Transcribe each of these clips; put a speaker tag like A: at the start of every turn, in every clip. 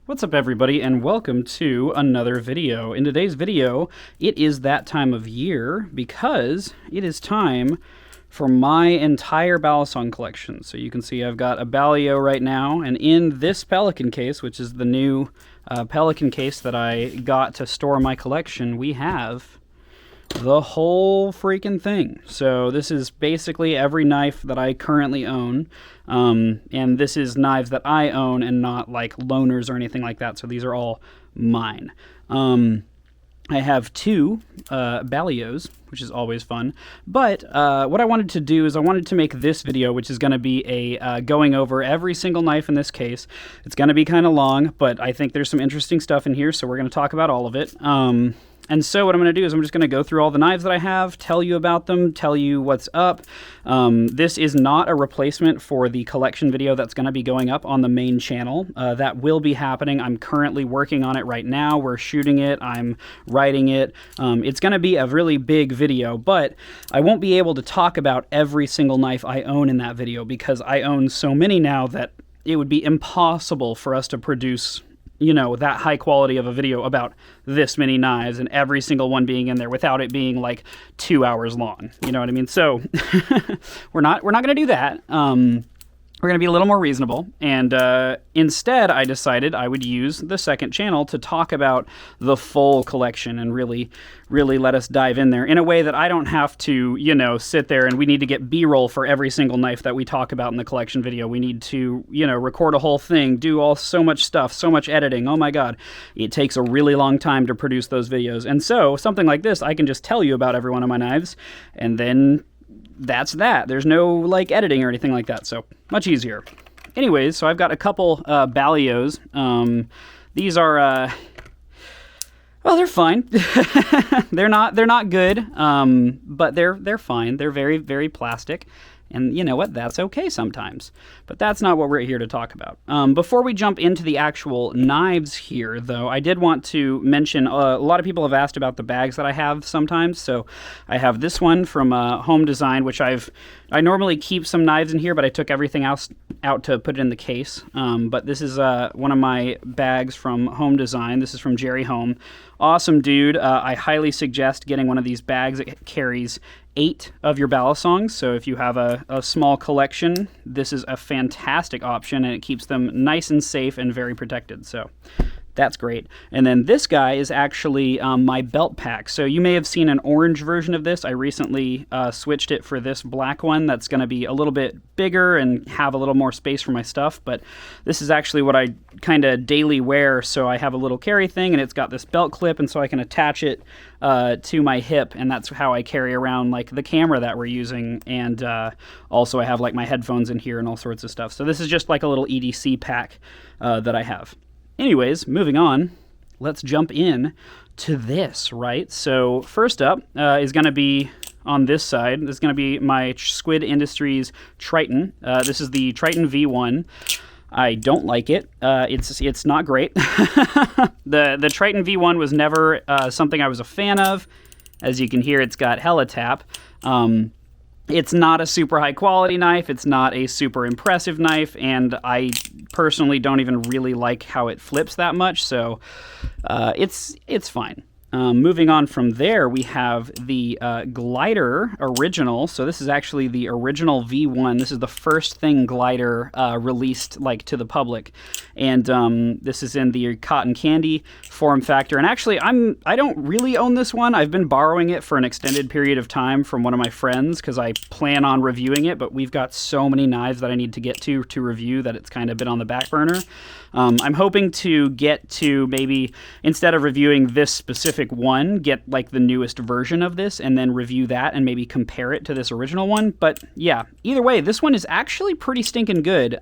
A: What's up, everybody, and welcome to another video. In today's video, it is that time of year because it is time for my entire Balisong collection. So you can see I've got a Balio right now, and in this Pelican case, which is the new Pelican case that I got to store my collection, we have the whole freaking thing. So this is basically every knife that I currently own, and this is knives that I own and not like loaners or anything like that, so these are all mine. I have two Balios, which is always fun, but what I wanted to do is I wanted to make this video, which is going to be a going over every single knife in this case. It's going to be kind of long, but I think there's some interesting stuff in here, so we're going to talk about all of it. And so what I'm going to do is I'm just going to go through all the knives that I have, tell you about them, tell you what's up. This is not a replacement for the collection video that's going to be going up on the main channel. That will be happening. I'm currently working on it right now. We're shooting it. I'm writing it. It's going to be a really big video, but I won't be able to talk about every single knife I own in that video because I own so many now that it would be impossible for us to produce, you know, that high quality of a video about this many knives and every single one being in there without it being like 2 hours long. You know what I mean? So we're not going to do that. We're going to be a little more reasonable, and instead I decided I would use the second channel to talk about the full collection and really let us dive in there in a way that I don't have to, you know, sit there and we need to get B-roll for every single knife that we talk about in the collection video. We need to, you know, record a whole thing, do so much stuff, so much editing. Oh my god, it takes a really long time to produce those videos. And so something like this, I can just tell you about every one of my knives, and then that's that. There's no like editing or anything like that, so much easier. Anyways, so I've got a couple Balios. These are well, they're fine. they're not good, but they're fine. They're very, very plastic. And you know what? That's okay sometimes. But that's not what we're here to talk about. Before we jump into the actual knives here, though, I did want to mention a lot of people have asked about the bags that I have sometimes. So I have this one from Home Design, which I normally keep some knives in here, but I took everything out to put it in the case. But this is one of my bags from Home Design. This is from Jerry Home. Awesome dude. I highly suggest getting one of these bags. It carries 8 of your Balisongs, so if you have a small collection, this is a fantastic option, and it keeps them nice and safe and very protected, so that's great. And then this guy is actually my belt pack. So you may have seen an orange version of this. I recently switched it for this black one that's going to be a little bit bigger and have a little more space for my stuff, but this is actually what I kind of daily wear. So I have a little carry thing, and it's got this belt clip, and so I can attach it to my hip, and that's how I carry around like the camera that we're using, and also I have like my headphones in here and all sorts of stuff. So this is just like a little EDC pack that I have. Anyways, moving on, let's jump in to this, right? So first up is going to be on this side. This is going to be my Squid Industries Triton. This is the Triton V1. I don't like it. It's not great. The Triton V1 was never something I was a fan of. As you can hear, it's got hella tap. It's not a super high quality knife, it's not a super impressive knife, and I personally don't even really like how it flips that much, so it's fine. Moving on from there, we have the Glider Original. So this is actually the original V1. This is the first thing Glider released like to the public, and this is in the cotton candy form factor. And actually, I don't really own this one. I've been borrowing it for an extended period of time from one of my friends because I plan on reviewing it. But we've got so many knives that I need to get to review that it's kind of been on the back burner. I'm hoping to get to maybe, instead of reviewing this specific one, get like the newest version of this and then review that and maybe compare it to this original one. But yeah, either way, this one is actually pretty stinking good.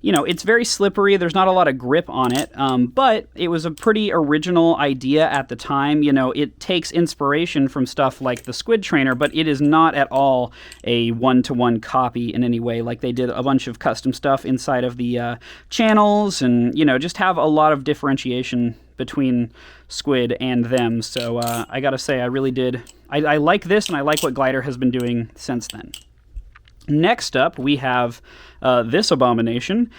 A: You know, it's very slippery. There's not a lot of grip on it, but it was a pretty original idea at the time. You know, it takes inspiration from stuff like the Squid Trainer, but it is not at all a one-to-one copy in any way. Like, they did a bunch of custom stuff inside of the channels and, you know, just have a lot of differentiation between Squid and them. So I gotta say, I really did. I like this, and I like what Glider has been doing since then. Next up, we have this abomination.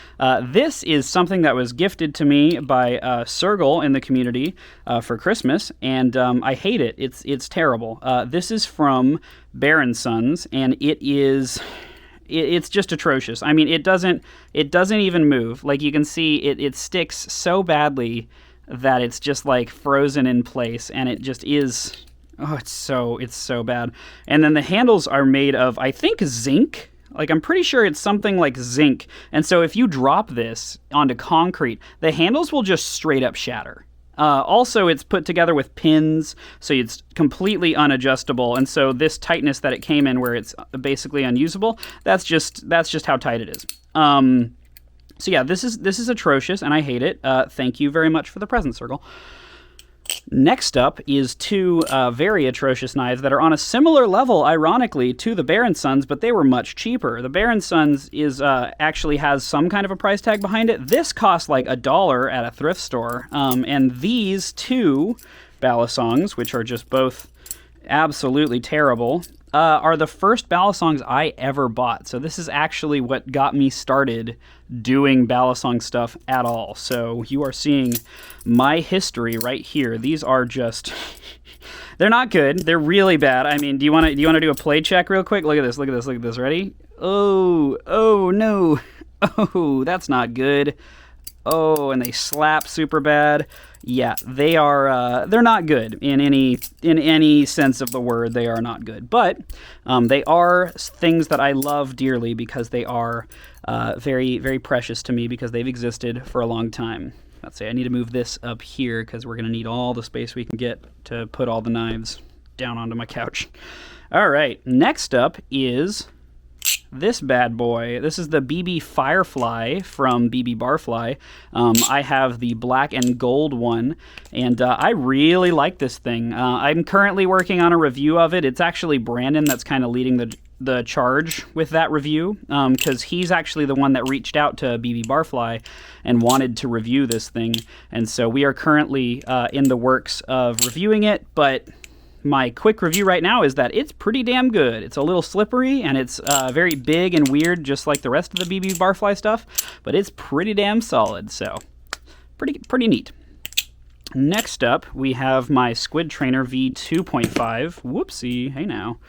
A: This is something that was gifted to me by Sergal in the community for Christmas, and I hate it. It's terrible. This is from Balisongs, and it's just atrocious. I mean, it doesn't even move. Like, you can see, it sticks so badly that it's just like frozen in place, and it just is. Oh, it's so bad. And then the handles are made of, I think, zinc. Like, I'm pretty sure it's something like zinc. And so if you drop this onto concrete, the handles will just straight up shatter. Also, it's put together with pins, so it's completely unadjustable. And so this tightness that it came in, where it's basically unusable, that's just how tight it is. So yeah, this is atrocious, and I hate it. Thank you very much for the present, Sergal. Next up is two very atrocious knives that are on a similar level, ironically, to the Balisongs, but they were much cheaper. The Balisongs is actually has some kind of a price tag behind it. This costs like $1 at a thrift store, and these two Balisongs, which are just both absolutely terrible, are the first Balisongs I ever bought. So this is actually what got me started doing Balisong stuff at all. So you are seeing my history right here. These are just they're not good. They're really bad. I mean, do you want to do a play check real quick? Look at this. Look at this. Look at this. Ready? Oh no. Oh, that's not good. Oh, and they slap super bad. Yeah, they are. They're not good in any sense of the word. They are not good, but they are things that I love dearly because they are very, very precious to me because they've existed for a long time. Let's say I need to move this up here because we're going to need all the space we can get to put all the knives down onto my couch. All right, next up is this bad boy. This is the BB Firefly from BB Barfly. I have the black and gold one, and I really like this thing. I'm currently working on a review of it. It's actually Brandon that's kind of leading the charge with that review, because he's actually the one that reached out to BB Barfly and wanted to review this thing. And so we are currently in the works of reviewing it, but my quick review right now is that it's pretty damn good. It's a little slippery, and it's very big and weird, just like the rest of the BB Barfly stuff, but it's pretty damn solid, so pretty neat. Next up, we have my Squid Trainer V2.5. Whoopsie, hey now.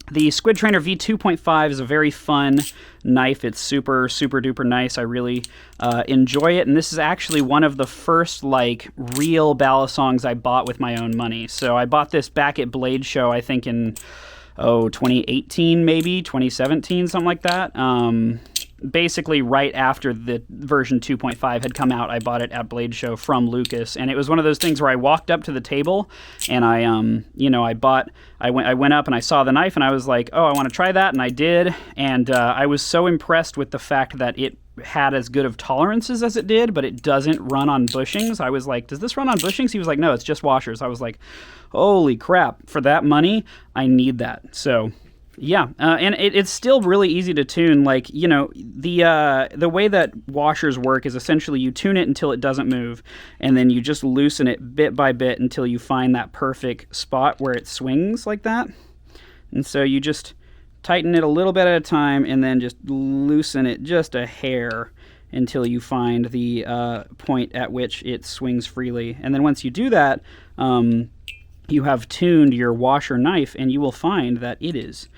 A: The Squid Trainer V2.5 is a very fun knife. It's super duper nice. I really enjoy it, and this is actually one of the first like real Balisongs I bought with my own money. So I bought this back at Blade Show, I think in 2018 maybe, 2017, something like that. Basically right after the version 2.5 had come out, I bought it at Blade Show from Lucas, and it was one of those things where I walked up to the table and I went up and I saw the knife and I was like, oh, I want to try that, and I did, and I was so impressed with the fact that it had as good of tolerances as it did, but it doesn't run on bushings. I was like, does this run on bushings? He was like, no, it's just washers. I was like, holy crap, for that money, I need that. So yeah, and it's still really easy to tune. Like, you know, the way that washers work is essentially you tune it until it doesn't move, and then you just loosen it bit by bit until you find that perfect spot where it swings like that. And so you just tighten it a little bit at a time, and then just loosen it just a hair until you find the point at which it swings freely. And then once you do that, you have tuned your washer knife, and you will find that it's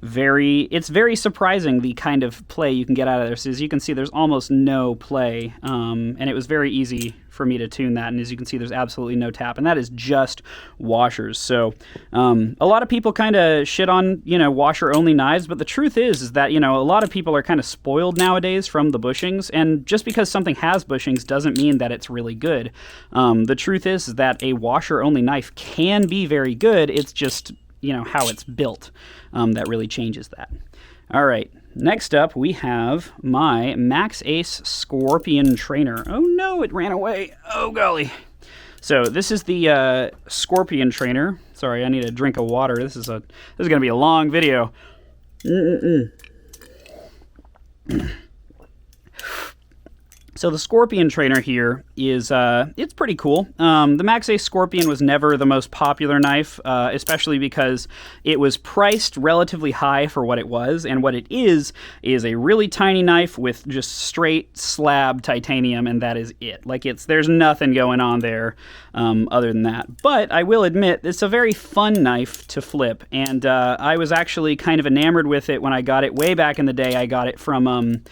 A: very surprising the kind of play you can get out of this. As you can see, there's almost no play, and it was very easy for me to tune that, and as you can see, there's absolutely no tap, and that is just washers. So a lot of people kind of shit on, you know, washer-only knives, but the truth is that, you know, a lot of people are kind of spoiled nowadays from the bushings, and just because something has bushings doesn't mean that it's really good. The truth is that a washer-only knife can be very good. It's just, you know, how it's built that really changes that. All right, next up we have my Max Ace Scorpion Trainer. Oh no, it ran away. Oh golly. So this is the Scorpion Trainer. Sorry, I need a drink of water. This is gonna be a long video. So the Scorpion Trainer here is, it's pretty cool. The Max Ace Scorpion was never the most popular knife, especially because it was priced relatively high for what it was, and what it is a really tiny knife with just straight slab titanium, and that is it. Like, there's nothing going on there other than that. But I will admit, it's a very fun knife to flip, and I was actually kind of enamored with it when I got it way back in the day. I got it from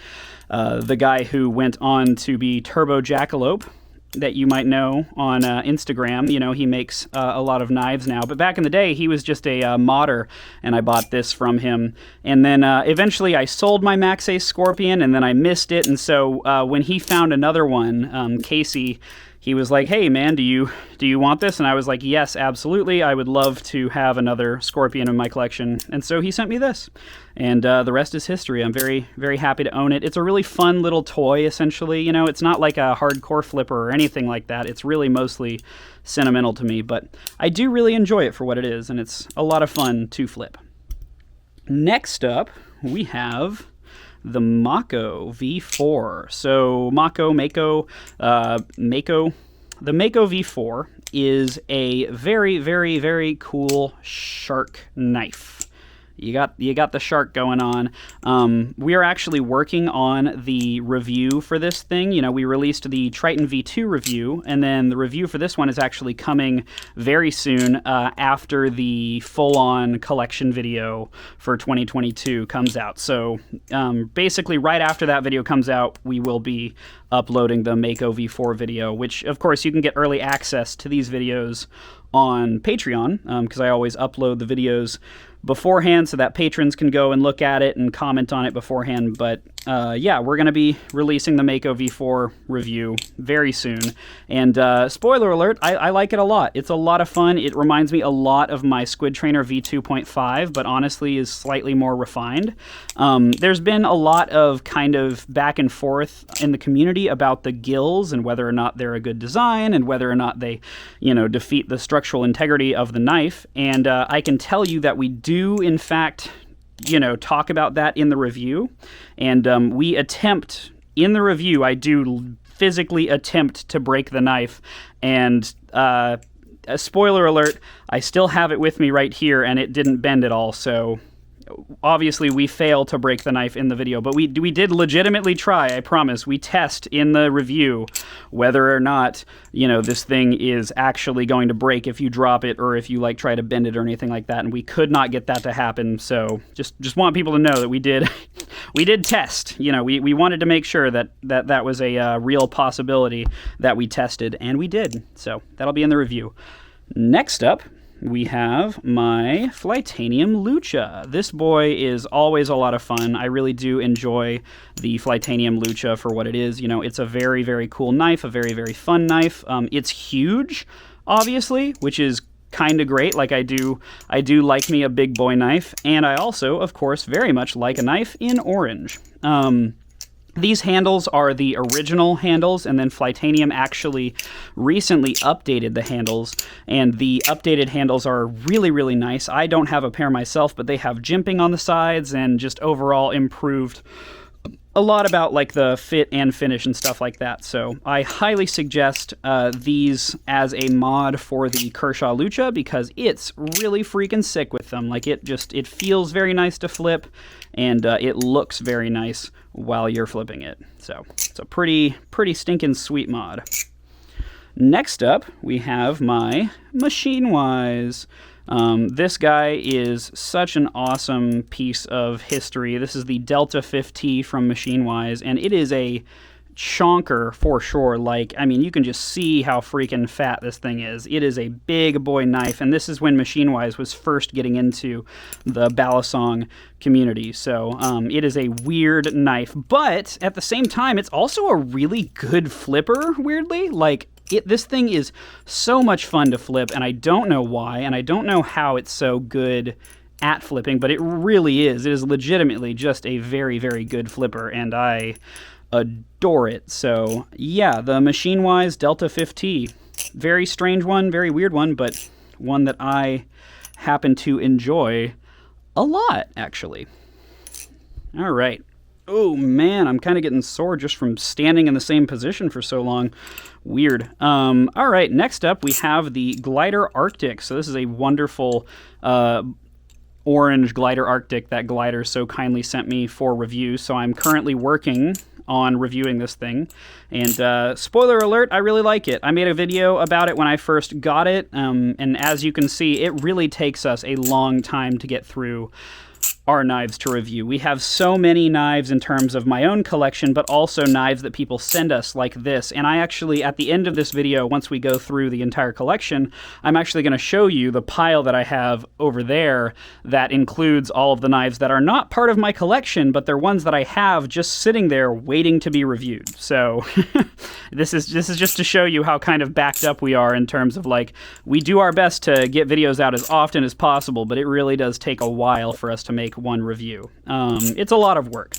A: the guy who went on to be Turbo Jackalope, that you might know on Instagram. You know, he makes a lot of knives now, but back in the day he was just a modder, and I bought this from him. And then eventually I sold my Max Ace Scorpion, and then I missed it, and so when he found another one, Casey, he was like, "Hey man, do you want this?" And I was like, "Yes, absolutely. I would love to have another Scorpion in my collection." And so he sent me this, and the rest is history. I'm very, very happy to own it. It's a really fun little toy, essentially. You know, it's not like a hardcore flipper or anything like that. It's really mostly sentimental to me, but I do really enjoy it for what it is, and it's a lot of fun to flip. Next up, we have the Mako V4. So the Mako V4 is a very, very, very cool shark knife. You got the shark going on. We are actually working on the review for this thing. You know, we released the Triton V2 review, and then the review for this one is actually coming very soon after the full-on collection video for 2022 comes out. So basically right after that video comes out, we will be uploading the Mako V4 video, which of course you can get early access to these videos on Patreon, because I always upload the videos beforehand so that patrons can go and look at it and comment on it beforehand. But yeah, we're going to be releasing the Mako V4 review very soon. And spoiler alert, I like it a lot. It's a lot of fun. It reminds me a lot of my Squid Trainer V2.5, but honestly is slightly more refined. There's been a lot of kind of back and forth in the community about the gills and whether or not they're a good design and whether or not they, you know, defeat the structural integrity of the knife. And I can tell you that we do in fact, you know, talk about that in the review, and we attempt in the review. I do physically attempt to break the knife, and a spoiler alert, I still have it with me right here, and it didn't bend at all. So obviously we fail to break the knife in the video, but we did legitimately try. I promise. We test in the review whether or not, you know, this thing is actually going to break if you drop it or if you like try to bend it or anything like that, and we could not get that to happen. So just want people to know that we did we did test. You know, we wanted to make sure that was a real possibility that we tested, and we did. So that'll be in the review. Next up, we have my Flightanium Lucha. This boy is always a lot of fun. I really do enjoy the Flightanium Lucha for what it is. You know, it's a very, very cool knife, a very, very fun knife. It's huge, obviously, which is kind of great. Like, I do like me a big boy knife, and I also, of course, very much like a knife in orange. These handles are the original handles, and then Flightanium actually recently updated the handles, and the updated handles are really, really nice. I don't have a pair myself, but they have jimping on the sides and just overall improved a lot about like the fit and finish and stuff like that. So I highly suggest these as a mod for the Kershaw Lucha, because it's really freaking sick with them. Like, it feels very nice to flip, and it looks very nice while you're flipping it. So it's a pretty stinking sweet mod. Next up, we have my Machine Wise. This guy is such an awesome piece of history. This is the Delta 50 from Machine Wise, and it is a chonker for sure. Like, I mean, you can just see how freaking fat this thing is. It is a big boy knife, and this is when Machine Wise was first getting into the Balisong community. So it is a weird knife, but at the same time, it's also a really good flipper, weirdly. Like, this thing is so much fun to flip, and I don't know why, and I don't know how it's so good at flipping, but it really is. It is legitimately just a very, very good flipper, and I adore it. So yeah, the Machine Wise Delta 50, very strange one, very weird one, but one that I happen to enjoy a lot, actually. All right. Oh man, I'm kind of getting sore just from standing in the same position for so long. Weird. All right, next up we have the Glider Arctic. So this is a wonderful orange Glider Arctic that Glider so kindly sent me for review. So I'm currently working on reviewing this thing. And spoiler alert, I really like it. I made a video about it when I first got it. And as you can see, it really takes us a long time to get through our knives to review. We have so many knives in terms of my own collection, but also knives that people send us like this. And I actually, at the end of this video, once we go through the entire collection, I'm actually going to show you the pile that I have over there that includes all of the knives that are not part of my collection, but they're ones that I have just sitting there waiting to be reviewed. So this is just to show you how kind of backed up we are in terms of, like, we do our best to get videos out as often as possible, but it really does take a while for us to make one review. It's a lot of work.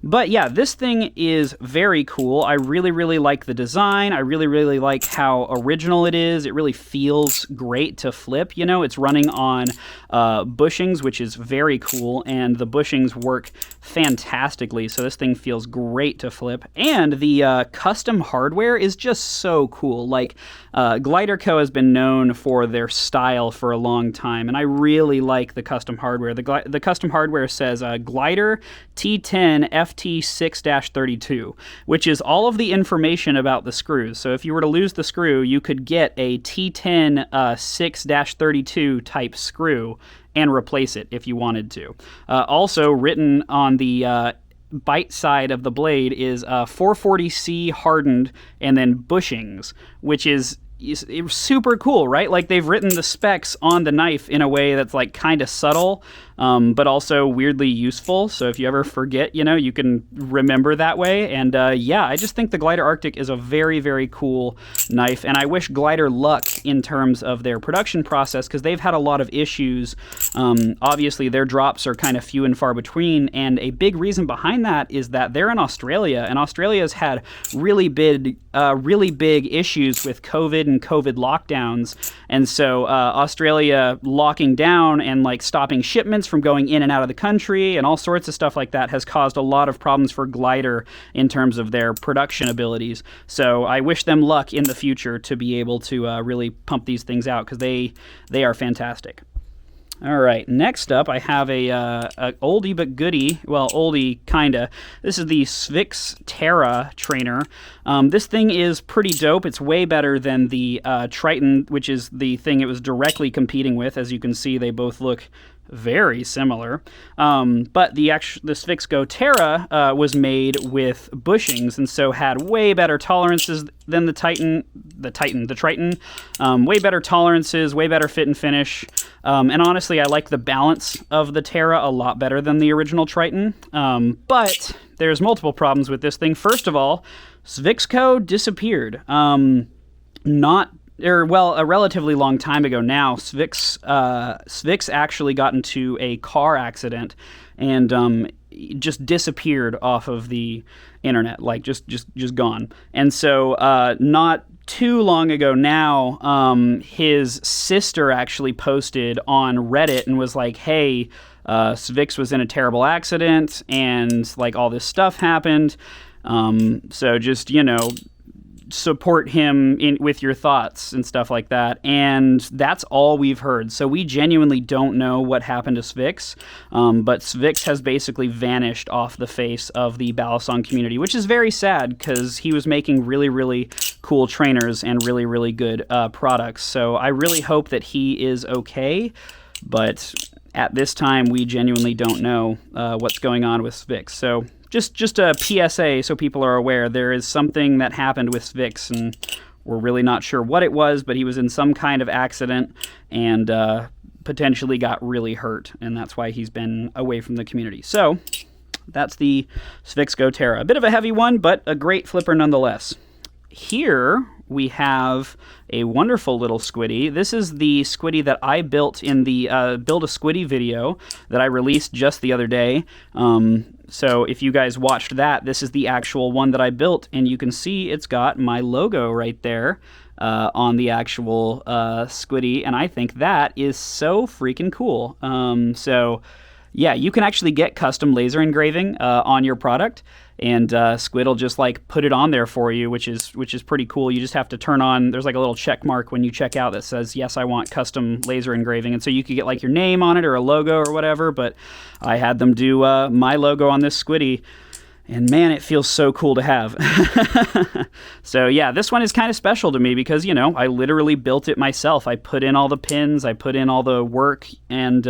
A: But yeah, this thing is very cool. I really like the design. I really like how original it is. It really feels great to flip. You know, it's running on bushings, which is very cool, and the bushings work fantastically. So this thing feels great to flip. And the custom hardware is just so cool. Like, Glider Co. has been known for their style for a long time, and I really like the custom hardware. The custom hardware says Glider T10 FT6-32, which is all of the information about the screws. So if you were to lose the screw, you could get a T10 6-32 type screw and replace it if you wanted to. Also written on the bite side of the blade is 440C hardened and then bushings, which is super cool, right? Like, they've written the specs on the knife in a way that's like kind of subtle, but also weirdly useful. So if you ever forget, you know, you can remember that way. And yeah, I just think the Glider Arctic is a very cool knife, and I wish Glider luck in terms of their production process, because they've had a lot of issues. Obviously, their drops are kind of few and far between, and a big reason behind that is that they're in Australia, and Australia's had really big issues with COVID and COVID lockdowns, and so Australia locking down and like stopping shipments from going in and out of the country and all sorts of stuff like that has caused a lot of problems for Glider in terms of their production abilities. So I wish them luck in the future to be able to really pump these things out, because they are fantastic. All right, next up I have a oldie but goodie, well, oldie kinda. This is the Sphix Terra trainer. This thing is pretty dope. It's way better than the Triton, which is the thing it was directly competing with. As you can see, they both look very similar. But the Sphix Go Terra was made with bushings, and so had way better tolerances than the Triton. Way better tolerances, way better fit and finish. And honestly, I like the balance of the Terra a lot better than the original Triton. But there's multiple problems with this thing. First of all, Sphix Co. disappeared. A relatively long time ago now. Sphix actually got into a car accident and just disappeared off of the internet, like just gone. And so not too long ago now, his sister actually posted on Reddit and was like, hey, Sphix was in a terrible accident and like all this stuff happened. So just, you know, support him with your thoughts and stuff like that. And that's all we've heard. So we genuinely don't know what happened to Sphix. But Sphix has basically vanished off the face of the Balisong community, which is very sad, because he was making really cool trainers and really good products. So I really hope that he is okay. But at this time, we genuinely don't know what's going on with Sphix. So just a PSA so people are aware, there is something that happened with Sphix, and we're really not sure what it was, but he was in some kind of accident and potentially got really hurt, and that's why he's been away from the community. So that's the Sphix Go Terra. A bit of a heavy one, but a great flipper nonetheless. Here we have a wonderful little squiddy. This is the squiddy that I built in the Build a Squiddy video that I released just the other day. So if you guys watched that, this is the actual one that I built, and you can see it's got my logo right there on the actual squiddy, and I think that is so freaking cool. So yeah, you can actually get custom laser engraving on your product, and Squid will just like put it on there for you, which is pretty cool. You just have to turn on, there's like a little check mark when you check out that says, yes, I want custom laser engraving, and so you could get like your name on it or a logo or whatever, but I had them do my logo on this Squiddy, and man, it feels so cool to have. So yeah, this one is kind of special to me because, you know, I literally built it myself. I put in all the pins, I put in all the work, and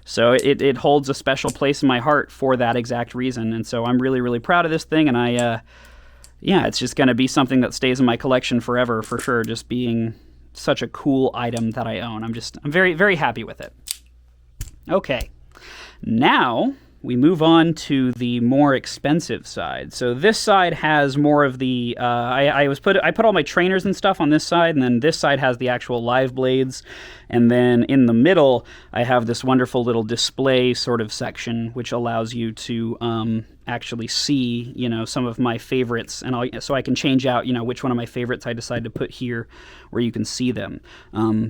A: so it holds a special place in my heart for that exact reason. And so I'm really, really proud of this thing, and yeah, it's just going to be something that stays in my collection forever, for sure, just being such a cool item that I own. I'm very, very happy with it. Okay, now we move on to the more expensive side. So this side has more of the, I put all my trainers and stuff on this side, and then this side has the actual live blades. And then in the middle, I have this wonderful little display sort of section, which allows you to actually see, you know, some of my favorites, and so I can change out, you know, which one of my favorites I decide to put here, where you can see them.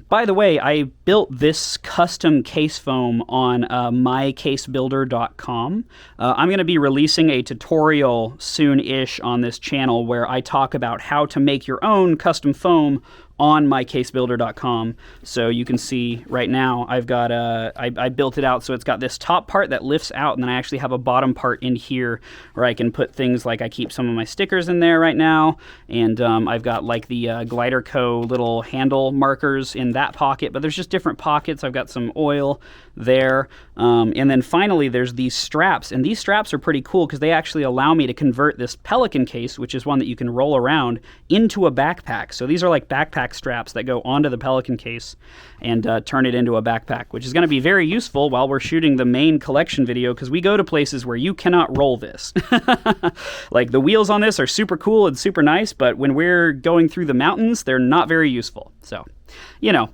A: By the way, I built this custom case foam on mycasebuilder.com. I'm going to be releasing a tutorial soon-ish on this channel where I talk about how to make your own custom foam on mycasebuilder.com. So you can see right now I've got I built it out so it's got this top part that lifts out, and then I actually have a bottom part in here where I can put things like, I keep some of my stickers in there right now, and I've got like the Glider Co. little handle markers in that pocket, but there's just different pockets. I've got some oil there, and then finally there's these straps, and these straps are pretty cool because they actually allow me to convert this Pelican case, which is one that you can roll around, into a backpack. So these are like backpack straps that go onto the Pelican case and turn it into a backpack, which is going to be very useful while we're shooting the main collection video, because we go to places where you cannot roll this. Like, the wheels on this are super cool and super nice, but when we're going through the mountains, they're not very useful. So, you know.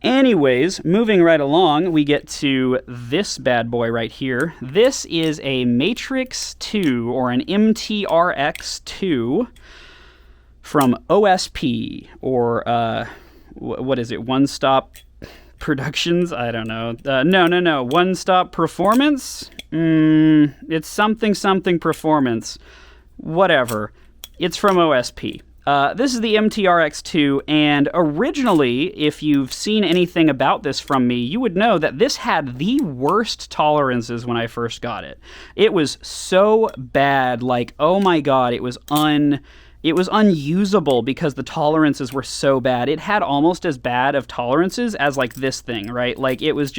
A: Anyways, moving right along, we get to this bad boy right here. This is a Matrix 2, or an MTRX2, from OSP, or what is it, One Stop Productions? I don't know. No, One Stop Performance? It's something Performance. Whatever. It's from OSP. This is the MTRX2, and originally, if you've seen anything about this from me, you would know that this had the worst tolerances when I first got it. It was so bad, like, oh my god, it was unusable because the tolerances were so bad. It had almost as bad of tolerances as like this thing, right? Like, it was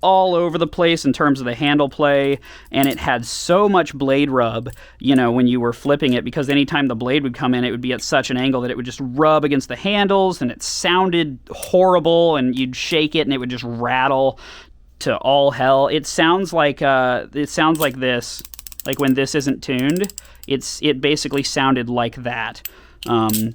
A: all over the place in terms of the handle play, and it had so much blade rub, you know, when you were flipping it, because anytime the blade would come in, it would be at such an angle that it would just rub against the handles, and it sounded horrible, and you'd shake it and it would just rattle to all hell. It sounds like this, like when this isn't tuned. It basically sounded like that, and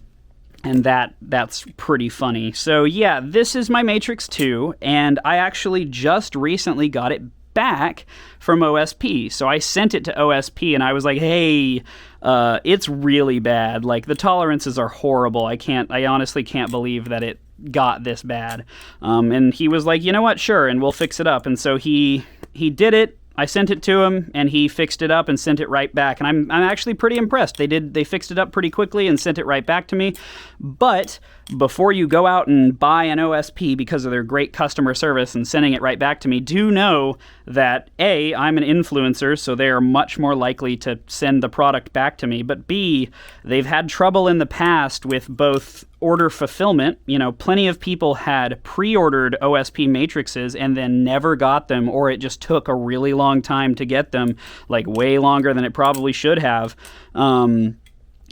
A: that's pretty funny. So yeah, this is my Matrix 2, and I actually just recently got it back from OSP. So I sent it to OSP, and I was like, hey, it's really bad. Like, the tolerances are horrible. I honestly can't believe that it got this bad. And he was like, you know what, sure, and we'll fix it up. And so he did it. I sent it to him, and he fixed it up and sent it right back. And I'm actually pretty impressed. They fixed it up pretty quickly and sent it right back to me. But before you go out and buy an OSP because of their great customer service and sending it right back to me, do know that A, I'm an influencer, so they are much more likely to send the product back to me. But B, they've had trouble in the past with both order fulfillment. You know, plenty of people had pre-ordered OSP matrices and then never got them, or it just took a really long time to get them, like way longer than it probably should have.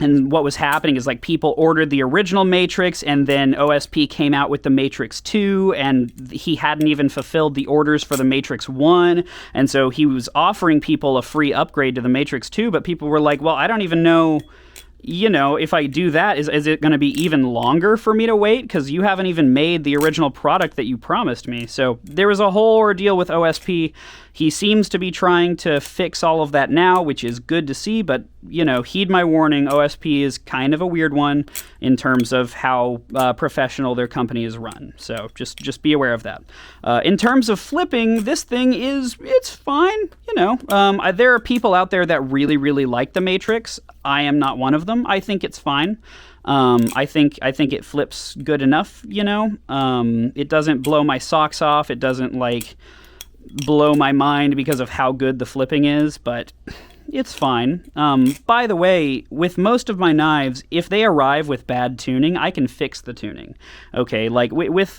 A: And what was happening is, like, people ordered the original Matrix, and then OSP came out with the Matrix 2, and he hadn't even fulfilled the orders for the Matrix 1, and so he was offering people a free upgrade to the Matrix 2, but people were like, well, I don't even know, you know, if I do that, is it going to be even longer for me to wait? Because you haven't even made the original product that you promised me. So there was a whole ordeal with OSP. He seems to be trying to fix all of that now, which is good to see, but, you know, heed my warning, OSP is kind of a weird one in terms of how professional their company is run. So just be aware of that. In terms of flipping, this thing it's fine, you know. There are people out there that really, really like the Matrix. I am not one of them. I think it's fine. I think it flips good enough, you know. It doesn't blow my socks off. It doesn't, like, blow my mind because of how good the flipping is, but it's fine. By the way, with most of my knives, if they arrive with bad tuning, I can fix the tuning. Okay, like with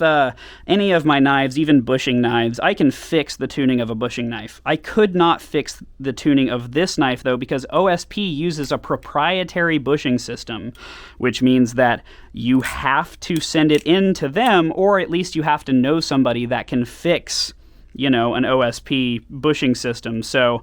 A: any of my knives, even bushing knives, I can fix the tuning of a bushing knife. I could not fix the tuning of this knife, though, because OSP uses a proprietary bushing system, which means that you have to send it in to them, or at least you have to know somebody that can fix, you know, an OSP bushing system. So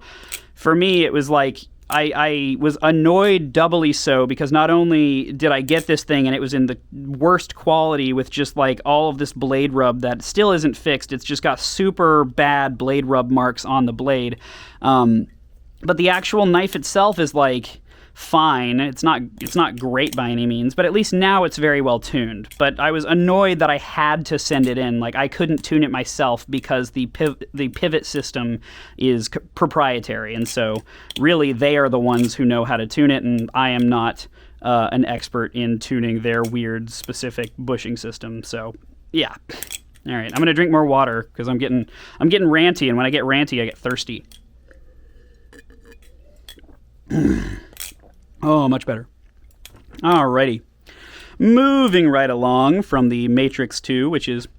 A: for me, it was like, I was annoyed doubly so, because not only did I get this thing and it was in the worst quality with just like all of this blade rub that still isn't fixed. It's just got super bad blade rub marks on the blade. But the actual knife itself is like fine. It's not great by any means, but at least now it's very well tuned. But I was annoyed that I had to send it in. Like, I couldn't tune it myself because the pivot system is proprietary, and so really they are the ones who know how to tune it, and I am not an expert in tuning their weird specific bushing system. So yeah. All right, I'm gonna drink more water because I'm getting ranty, and when I get ranty, I get thirsty. Oh, much better. Alrighty. Moving right along from the Matrix 2, which is,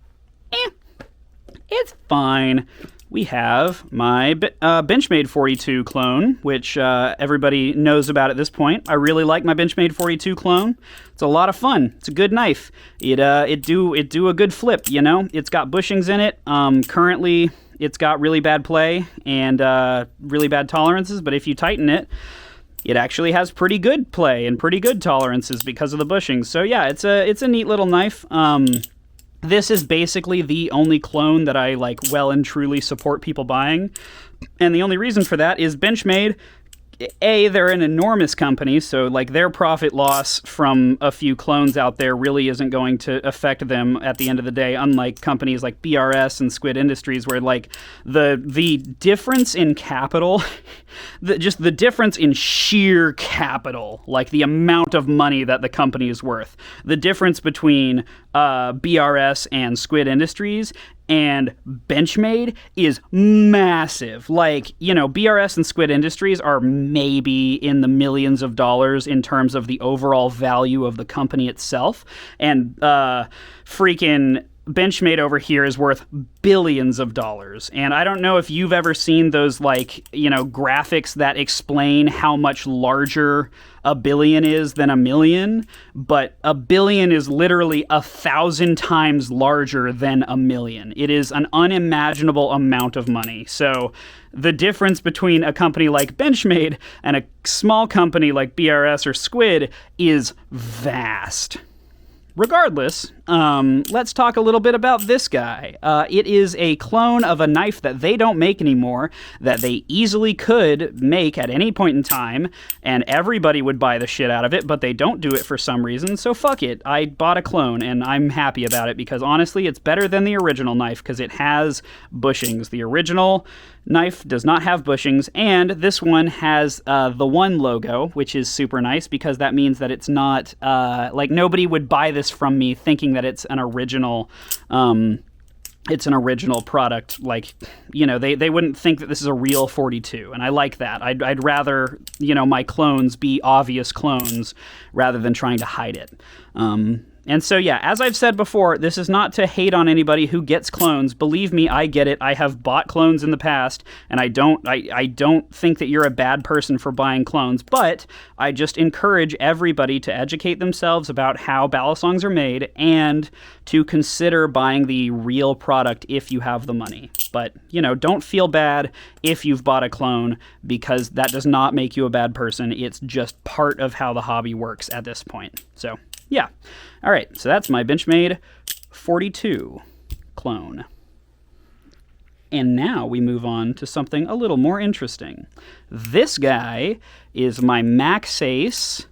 A: it's fine. We have my Benchmade 42 clone, which everybody knows about at this point. I really like my Benchmade 42 clone. It's a lot of fun. It's a good knife. It do a good flip, you know? It's got bushings in it. Currently, it's got really bad play and really bad tolerances, but if you tighten it, it actually has pretty good play and pretty good tolerances because of the bushings. So yeah, it's a neat little knife. This is basically the only clone that I like well and truly support people buying. And the only reason for that is Benchmade. They're an enormous company, so like their profit loss from a few clones out there really isn't going to affect them at the end of the day, unlike companies like BRS and Squid Industries, where like the difference in capital, just the difference in sheer capital, like the amount of money that the company is worth, the difference between BRS and Squid Industries and Benchmade is massive. Like, you know, BRS and Squid Industries are maybe in the millions of dollars in terms of the overall value of the company itself. And freaking Benchmade over here is worth billions of dollars. And I don't know if you've ever seen those, like, you know, graphics that explain how much larger a billion is than a million, but a billion is literally 1,000 times larger than a million. It is an unimaginable amount of money. So the difference between a company like Benchmade and a small company like BRS or Squid is vast. Regardless, let's talk a little bit about this guy. It is a clone of a knife that they don't make anymore, that they easily could make at any point in time, and everybody would buy the shit out of it, but they don't do it for some reason, so fuck it. I bought a clone, and I'm happy about it, because honestly, it's better than the original knife, because it has bushings. The original knife does not have bushings, and this one has the One logo, which is super nice, because that means that it's not, like, nobody would buy this from me thinking that it's an original product. Like, you know, they wouldn't think that this is a real 42, and I like that. I'd rather, you know, my clones be obvious clones rather than trying to hide it. And so, yeah, as I've said before, this is not to hate on anybody who gets clones. Believe me, I get it. I have bought clones in the past, and I don't think that you're a bad person for buying clones, but I just encourage everybody to educate themselves about how Balisongs are made and to consider buying the real product if you have the money. But, you know, don't feel bad if you've bought a clone, because that does not make you a bad person. It's just part of how the hobby works at this point. So, yeah. All right, so that's my Benchmade 42 clone. And now we move on to something a little more interesting. This guy is my Maxace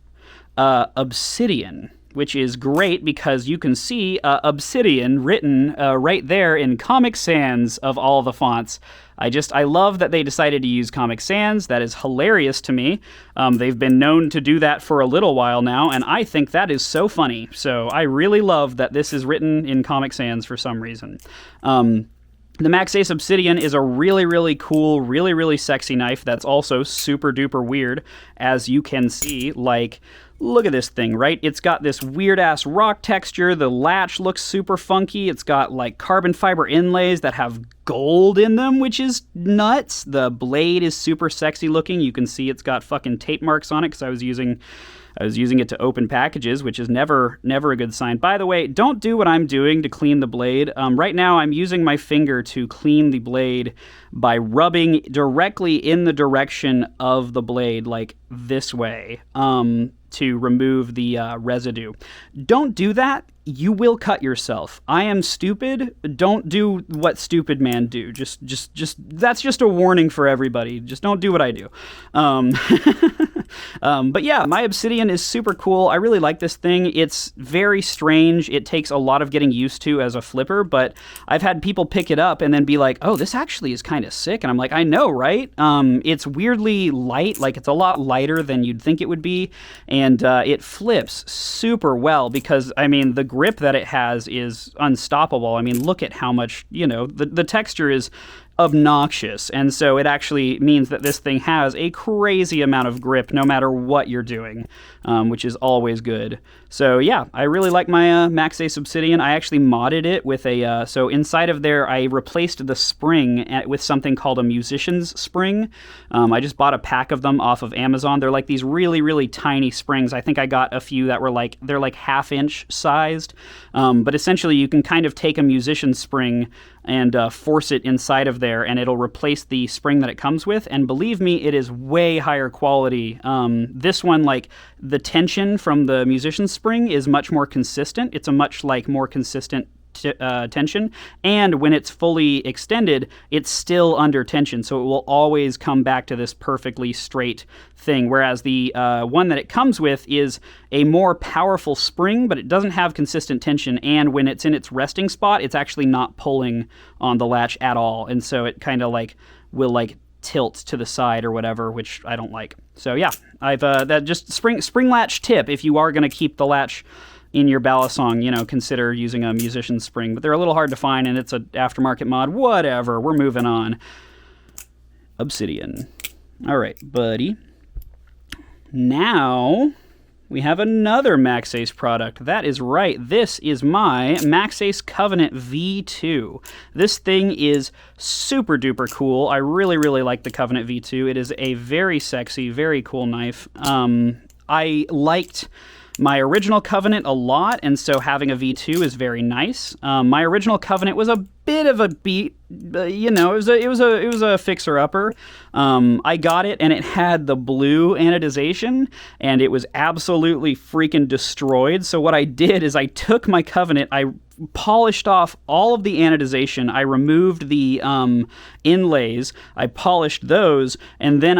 A: Obsidian, which is great because you can see Obsidian written right there in Comic Sans of all the fonts. I love that they decided to use Comic Sans. That is hilarious to me. They've been known to do that for a little while now, and I think that is so funny. So I really love that this is written in Comic Sans for some reason. The Maxace Obsidian is a really, really cool, really, really sexy knife that's also super duper weird, as you can see. Like, look at this thing, right? It's got this weird-ass rock texture. The latch looks super funky. It's got, like, carbon fiber inlays that have gold in them, which is nuts. The blade is super sexy looking. You can see it's got fucking tape marks on it because I was using it to open packages, which is never a good sign. By the way, don't do what I'm doing to clean the blade. Right now, I'm using my finger to clean the blade by rubbing directly in the direction of the blade, like this way, to remove the residue. Don't do that. You will cut yourself. I am stupid. Don't do what stupid men do. Just that's just a warning for everybody. Just don't do what I do. But yeah, my Obsidian is super cool. I really like this thing. It's very strange. It takes a lot of getting used to as a flipper, but I've had people pick it up and then be like, oh, this actually is kind of sick. And I'm like, I know, right? It's weirdly light. Like, it's a lot lighter than you'd think it would be. And it flips super well because, I mean, the grip that it has is unstoppable. I mean, look at how much, you know, the texture is obnoxious, and so it actually means that this thing has a crazy amount of grip no matter what you're doing, which is always good. So yeah, I really like my Maxace Obsidian. I actually modded it with a, so inside of there I replaced the spring with something called a musician's spring. I just bought a pack of them off of Amazon. They're like these really, really tiny springs. I think I got a few that were like, they're like half-inch sized, but essentially you can kind of take a musician's spring and force it inside of there, and it'll replace the spring that it comes with, and believe me, it is way higher quality. This one, like, the tension from the musician's spring is much more consistent. It's a much, like, more consistent tension, and when it's fully extended, it's still under tension, so it will always come back to this perfectly straight thing, whereas the one that it comes with is a more powerful spring, but it doesn't have consistent tension, and when it's in its resting spot, it's actually not pulling on the latch at all, and so it kind of like will like tilt to the side or whatever, which I don't like. So yeah, I've that just spring latch tip. If you are going to keep the latch in your Balisong, you know, consider using a musician's spring, but they're a little hard to find, and it's an aftermarket mod. Whatever, we're moving on. Obsidian. All right, buddy. Now we have another Maxace product. That is right. This is my Maxace Covenant V2. This thing is super duper cool. I really, really like the Covenant V2. It is a very sexy, very cool knife. I liked my original Covenant a lot, and so having a V2 is very nice. My original Covenant was a bit of a beat, you know, it was a fixer-upper. I got it, and it had the blue anodization, and it was absolutely freaking destroyed. So what I did is I took my Covenant, I polished off all of the anodization, I removed the inlays, I polished those, and then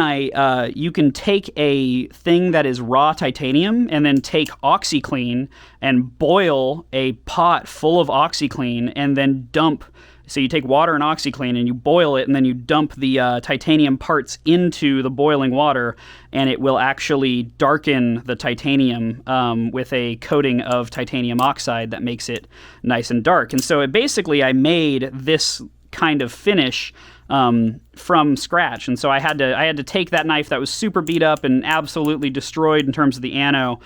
A: you can take a thing that is raw titanium and then take OxyClean and boil a pot full of OxyClean and then dump. So you take water and OxyClean and you boil it, and then you dump the titanium parts into the boiling water, and it will actually darken the titanium with a coating of titanium oxide that makes it nice and dark. And so I made this kind of finish from scratch. And so I had to take that knife that was super beat up and absolutely destroyed in terms of the ano,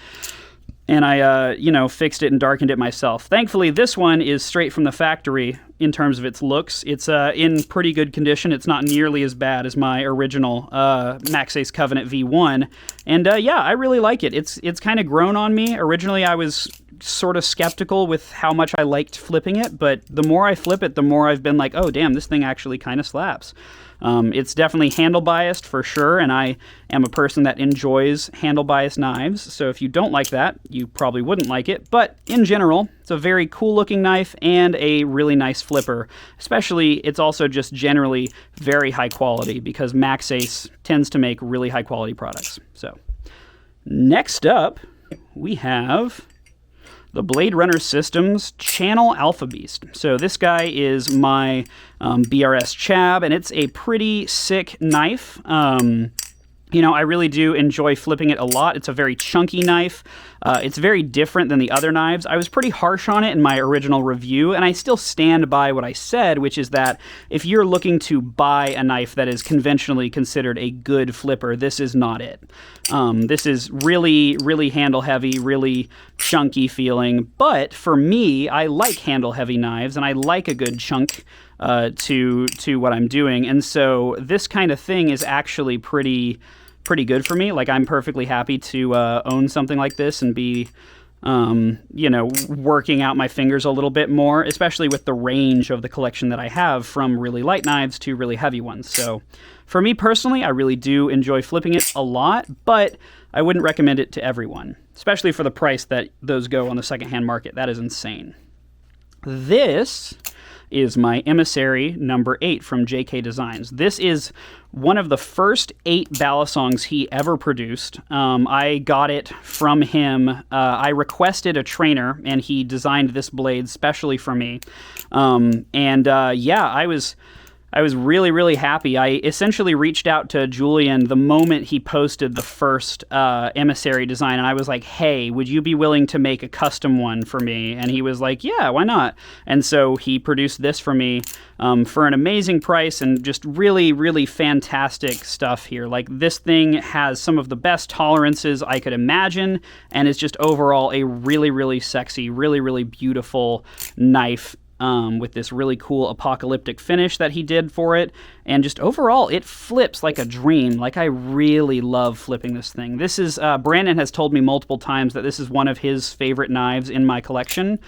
A: and I, you know, fixed it and darkened it myself. Thankfully, this one is straight from the factory in terms of its looks. It's in pretty good condition. It's not nearly as bad as my original Maxace Covenant V1. And yeah, I really like it. It's kind of grown on me. Originally, I was sort of skeptical with how much I liked flipping it, but the more I flip it, the more I've been like, oh, damn, this thing actually kind of slaps. It's definitely handle biased for sure, and I am a person that enjoys handle biased knives, so if you don't like that, you probably wouldn't like it, but in general, it's a very cool looking knife and a really nice flipper. Especially, it's also just generally very high quality because Maxace tends to make really high quality products. So, next up, we have the Blade Runner Systems Channel Alpha Beast. So this guy is my BRS Chab, and it's a pretty sick knife. You know, I really do enjoy flipping it a lot. It's a very chunky knife. It's very different than the other knives. I was pretty harsh on it in my original review, and I still stand by what I said, which is that if you're looking to buy a knife that is conventionally considered a good flipper, this is not it. This is really, really handle heavy, really chunky feeling, but for me, I like handle heavy knives, and I like a good chunk to what I'm doing, and so this kind of thing is actually pretty good for me. Like, I'm perfectly happy to own something like this and be, you know, working out my fingers a little bit more, especially with the range of the collection that I have from really light knives to really heavy ones. So for me personally, I really do enjoy flipping it a lot, but I wouldn't recommend it to everyone, especially for the price that those go on the secondhand market. That is insane. This is my Emissary number 8 from JK Designs. This is one of the first 8 Balisongs he ever produced. I got it from him. I requested a trainer, and he designed this blade specially for me. Yeah, I was really, really happy. I essentially reached out to Julian the moment he posted the first Emissary design, and I was like, hey, would you be willing to make a custom one for me? And he was like, yeah, why not? And so he produced this for me for an amazing price and just really, really fantastic stuff here. Like, this thing has some of the best tolerances I could imagine, and is just overall a really, really sexy, really, really beautiful knife. With this really cool apocalyptic finish that he did for it, and just overall, it flips like a dream. Like, I really love flipping this thing. This is, Brandon has told me multiple times that this is one of his favorite knives in my collection.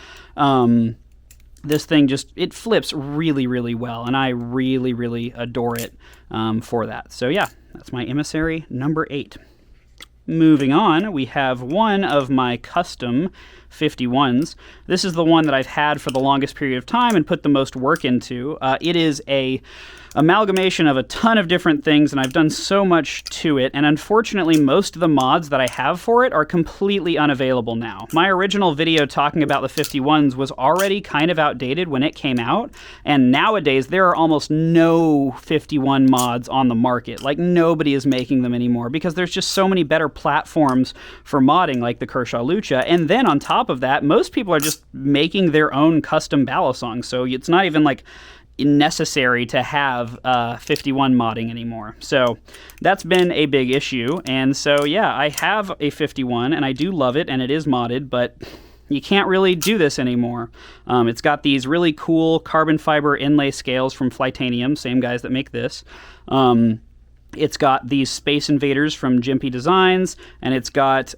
A: This thing just, it flips really, really well, and I really, really adore it for that. So yeah, that's my Emissary number 8. Moving on, we have one of my custom 51s. This is the one that I've had for the longest period of time and put the most work into. It is a amalgamation of a ton of different things, and I've done so much to it, and unfortunately most of the mods that I have for it are completely unavailable now. My original video talking about the 51s was already kind of outdated when it came out, and nowadays there are almost no 51 mods on the market. Like, nobody is making them anymore because there's just so many better platforms for modding, like the Kershaw Lucha, and then on top of that, most people are just making their own custom Balisongs, so it's not even like necessary to have 51 modding anymore. So that's been a big issue, and so yeah, I have a 51 and I do love it, and it is modded, but you can't really do this anymore. It's got these really cool carbon fiber inlay scales from Flightanium, same guys that make this. It's got these Space Invaders from Jimpy Designs, and it's got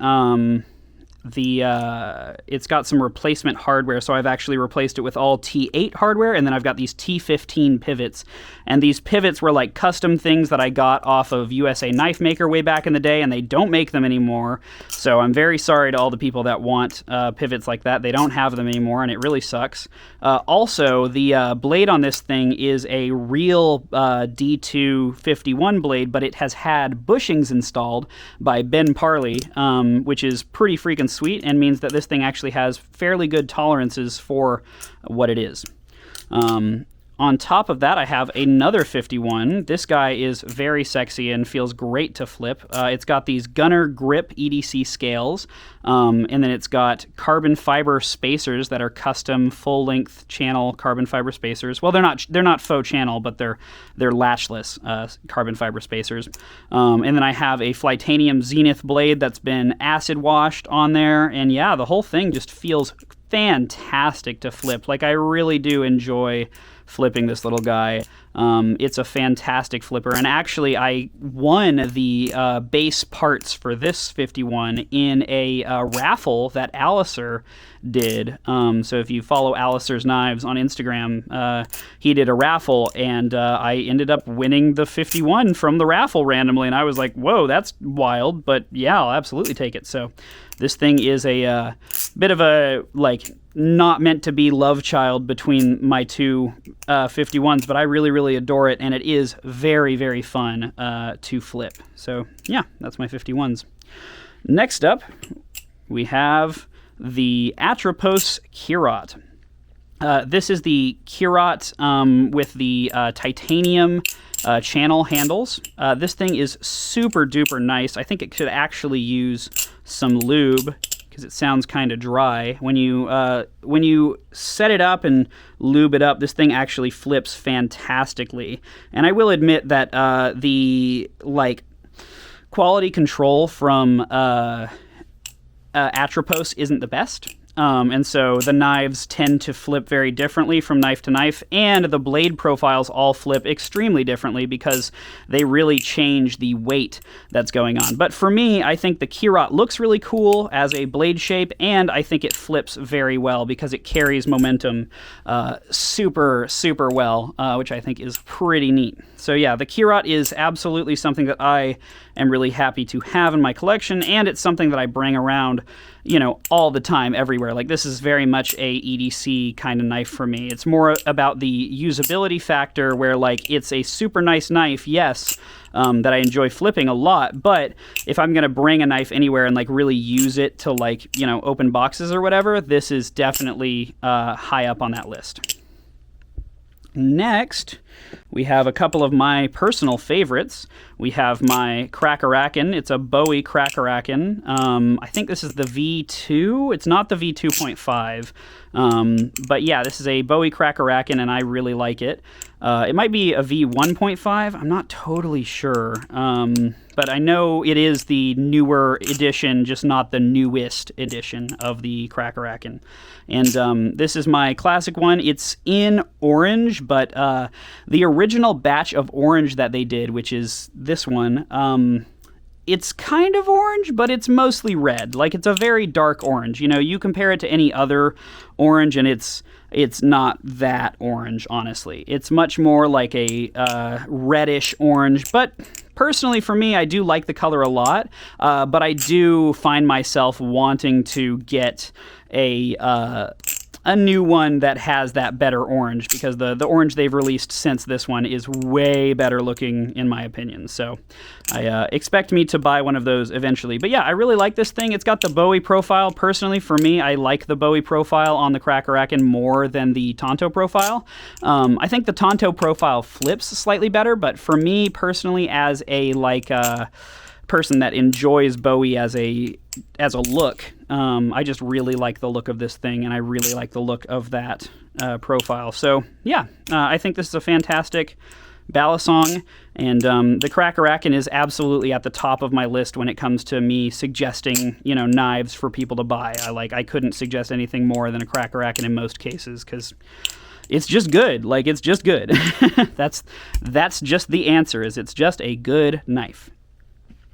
A: it's got some replacement hardware, so I've actually replaced it with all T8 hardware, and then I've got these T15 pivots, and these pivots were like custom things that I got off of USA Knife Maker way back in the day, and they don't make them anymore, so I'm very sorry to all the people that want pivots like that. They don't have them anymore, and it really sucks. Also, the blade on this thing is a real D2 51 blade, but it has had bushings installed by Ben Parley, which is pretty freaking sweet, and means that this thing actually has fairly good tolerances for what it is. On top of that, I have another 51. This guy is very sexy and feels great to flip. It's got these Gunner Grip EDC scales, and then it's got carbon fiber spacers that are custom full-length channel carbon fiber spacers. Well, they're not faux channel, but they're latchless carbon fiber spacers. And then I have a Flightanium Zenith blade that's been acid washed on there, and yeah, the whole thing just feels fantastic to flip. Like, I really do enjoy flipping this little guy. It's a fantastic flipper, and actually I won the base parts for this 51 in a raffle that Alistair did. So if you follow Alistair's Knives on Instagram, he did a raffle, and I ended up winning the 51 from the raffle randomly, and I was like, whoa, that's wild, but yeah, I'll absolutely take it. So this thing is a bit of a, like, not meant to be love child between my two 51s, but I really adore it, and it is very, very fun to flip. So yeah, that's my 51s. Next up, we have the Atropos Kirot. This is the Kirot with the titanium channel handles. This thing is super duper nice. I think it could actually use some lube, because it sounds kind of dry. When you set it up and lube it up, this thing actually flips fantastically. And I will admit that the quality control from Atropos isn't the best. And so the knives tend to flip very differently from knife to knife, and the blade profiles all flip extremely differently because they really change the weight that's going on. But for me, I think the Kirot looks really cool as a blade shape, and I think it flips very well because it carries momentum super well, which I think is pretty neat. So yeah, the Kirot is absolutely something that I am really happy to have in my collection, and it's something that I bring around, you know, all the time, everywhere. Like, this is very much a EDC kind of knife for me. It's more about the usability factor, where, like, it's a super nice knife, yes, that I enjoy flipping a lot, but if I'm going to bring a knife anywhere and, like, really use it to, like, you know, open boxes or whatever, this is definitely high up on that list. Next, we have a couple of my personal favorites. We have my Krakaraken. It's a Bowie Krakaraken. I think this is the V2. It's not the V2.5. But yeah, this is a Bowie Krakaraken, and I really like it. It might be a V1.5. I'm not totally sure. But I know it is the newer edition, just not the newest edition of the Krakaraken. And this is my classic one. It's in orange, but the original batch of orange that they did, which is this one, it's kind of orange, but it's mostly red. Like, it's a very dark orange. You know, you compare it to any other orange, and it's not that orange, honestly. It's much more like a reddish orange, but personally, for me, I do like the color a lot, but I do find myself wanting to get a new one that has that better orange, because the orange they've released since this one is way better looking, in my opinion. So I expect me to buy one of those eventually. But yeah, I really like this thing. It's got the Bowie profile. Personally, for me, I like the Bowie profile on the Krakaraken more than the Tonto profile. I think the Tonto profile flips slightly better, but for me personally, as a person that enjoys Bowie as a look, I just really like the look of this thing, and I really like the look of that profile. So yeah, I think this is a fantastic Balisong, and the Krakaraken is absolutely at the top of my list when it comes to me suggesting, you know, knives for people to buy. I couldn't suggest anything more than a Krakaraken in most cases, because it's just good. Like, it's just good. That's just the answer, is it's just a good knife.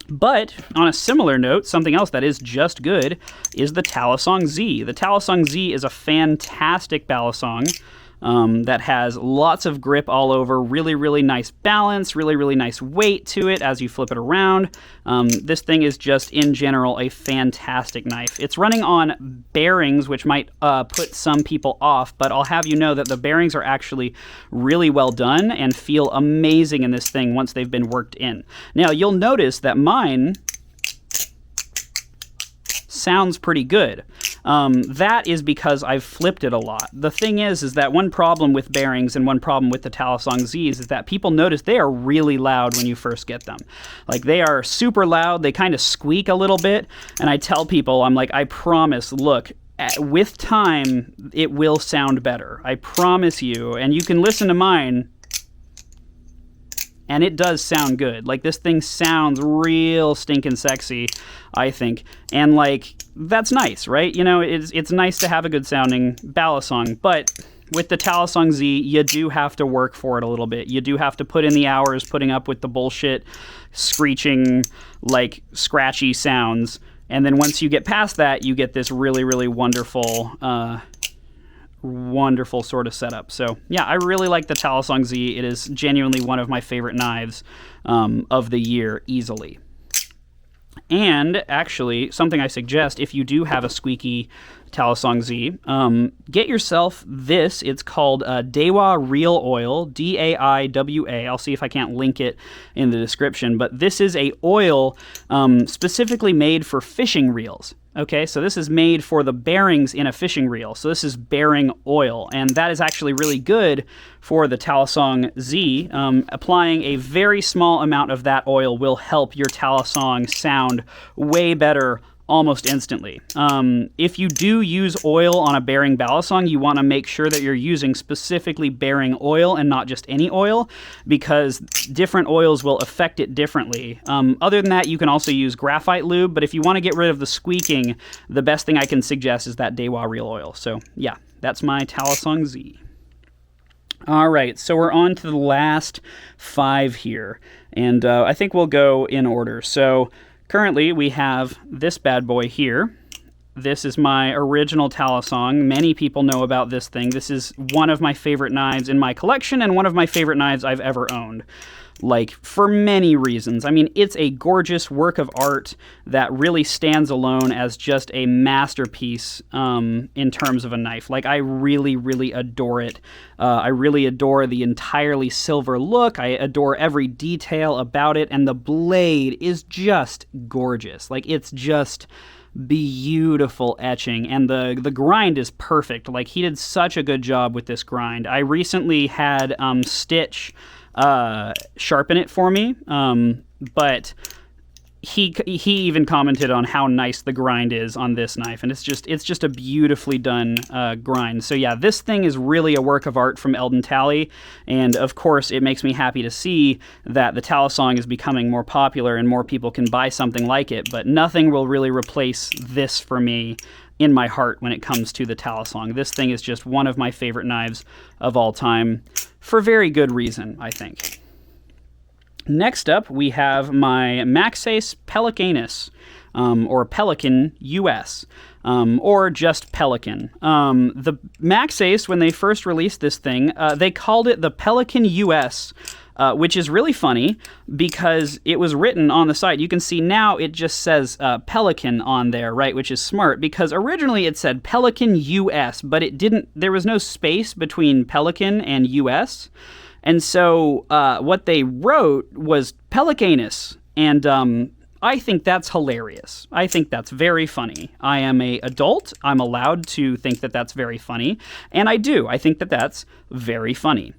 A: But on a similar note, something else that is just good is the Talisong Z. The Talisong Z is a fantastic Balisong that has lots of grip all over, really nice balance, really nice weight to it as you flip it around. This thing is just, in general, a fantastic knife. It's running on bearings, which might put some people off, but I'll have you know that the bearings are actually really well done and feel amazing in this thing once they've been worked in. Now, you'll notice that mine sounds pretty good. That is because I've flipped it a lot. The thing is that one problem with bearings and one problem with the Talisong Zs is that people notice they are really loud when you first get them. Like, they are super loud, they kind of squeak a little bit, and I tell people, I'm like, I promise, look, with time, it will sound better. I promise you, and you can listen to mine, and it does sound good. Like, this thing sounds real stinking sexy, I think. And, like, that's nice, right? You know, it's nice to have a good sounding Balisong, but with the Talisong Z, you do have to work for it a little bit. You do have to put in the hours putting up with the bullshit, screeching, like, scratchy sounds. And then once you get past that, you get this really, really wonderful wonderful sort of setup. So yeah, I really like the Talisong Z. It is genuinely one of my favorite knives of the year, easily. And actually, something I suggest, if you do have a squeaky Talisong Z, get yourself this. It's called Daiwa Real Oil, D-A-I-W-A. I'll see if I can't link it in the description, but this is a oil specifically made for fishing reels. Okay, so this is made for the bearings in a fishing reel. So this is bearing oil, and that is actually really good for the Talisong Z. Applying a very small amount of that oil will help your Talisong sound way better almost instantly. If you do use oil on a bearing Balisong, you want to make sure that you're using specifically bearing oil and not just any oil, because different oils will affect it differently. Other than that, you can also use graphite lube, but if you want to get rid of the squeaking, the best thing I can suggest is that Daiwa Real Oil. So yeah, that's my Talisong Z. All right, so we're on to the last 5 here, and I think we'll go in order. So currently, we have this bad boy here. This is my original Talisong. Many people know about this thing. This is one of my favorite knives in my collection and one of my favorite knives I've ever owned. Like, for many reasons. I mean, it's a gorgeous work of art that really stands alone as just a masterpiece in terms of a knife. Like, I really, really adore it. I really adore the entirely silver look. I adore every detail about it, and the blade is just gorgeous. Like, it's just beautiful etching, and the grind is perfect. Like, he did such a good job with this grind. I recently had Stitch sharpen it for me, but he even commented on how nice the grind is on this knife, and it's just a beautifully done grind. So yeah, this thing is really a work of art from Elb Tally, and of course it makes me happy to see that the Talisong is becoming more popular and more people can buy something like it, but nothing will really replace this for me in my heart when it comes to the Talisong. This thing is just one of my favorite knives of all time, for very good reason, I think. Next up, we have my Maxace Pelicanus, or Pelican US, or just Pelican. The Maxace, when they first released this thing, they called it the Pelican US, which is really funny because it was written on the side. You can see now it just says Pelican on there, right, which is smart, because originally it said Pelican US, but it didn't, there was no space between Pelican and US. And so what they wrote was Pelicanus, and I think that's hilarious. I think that's very funny. I am an adult. I'm allowed to think that that's very funny, and I do. I think that that's very funny.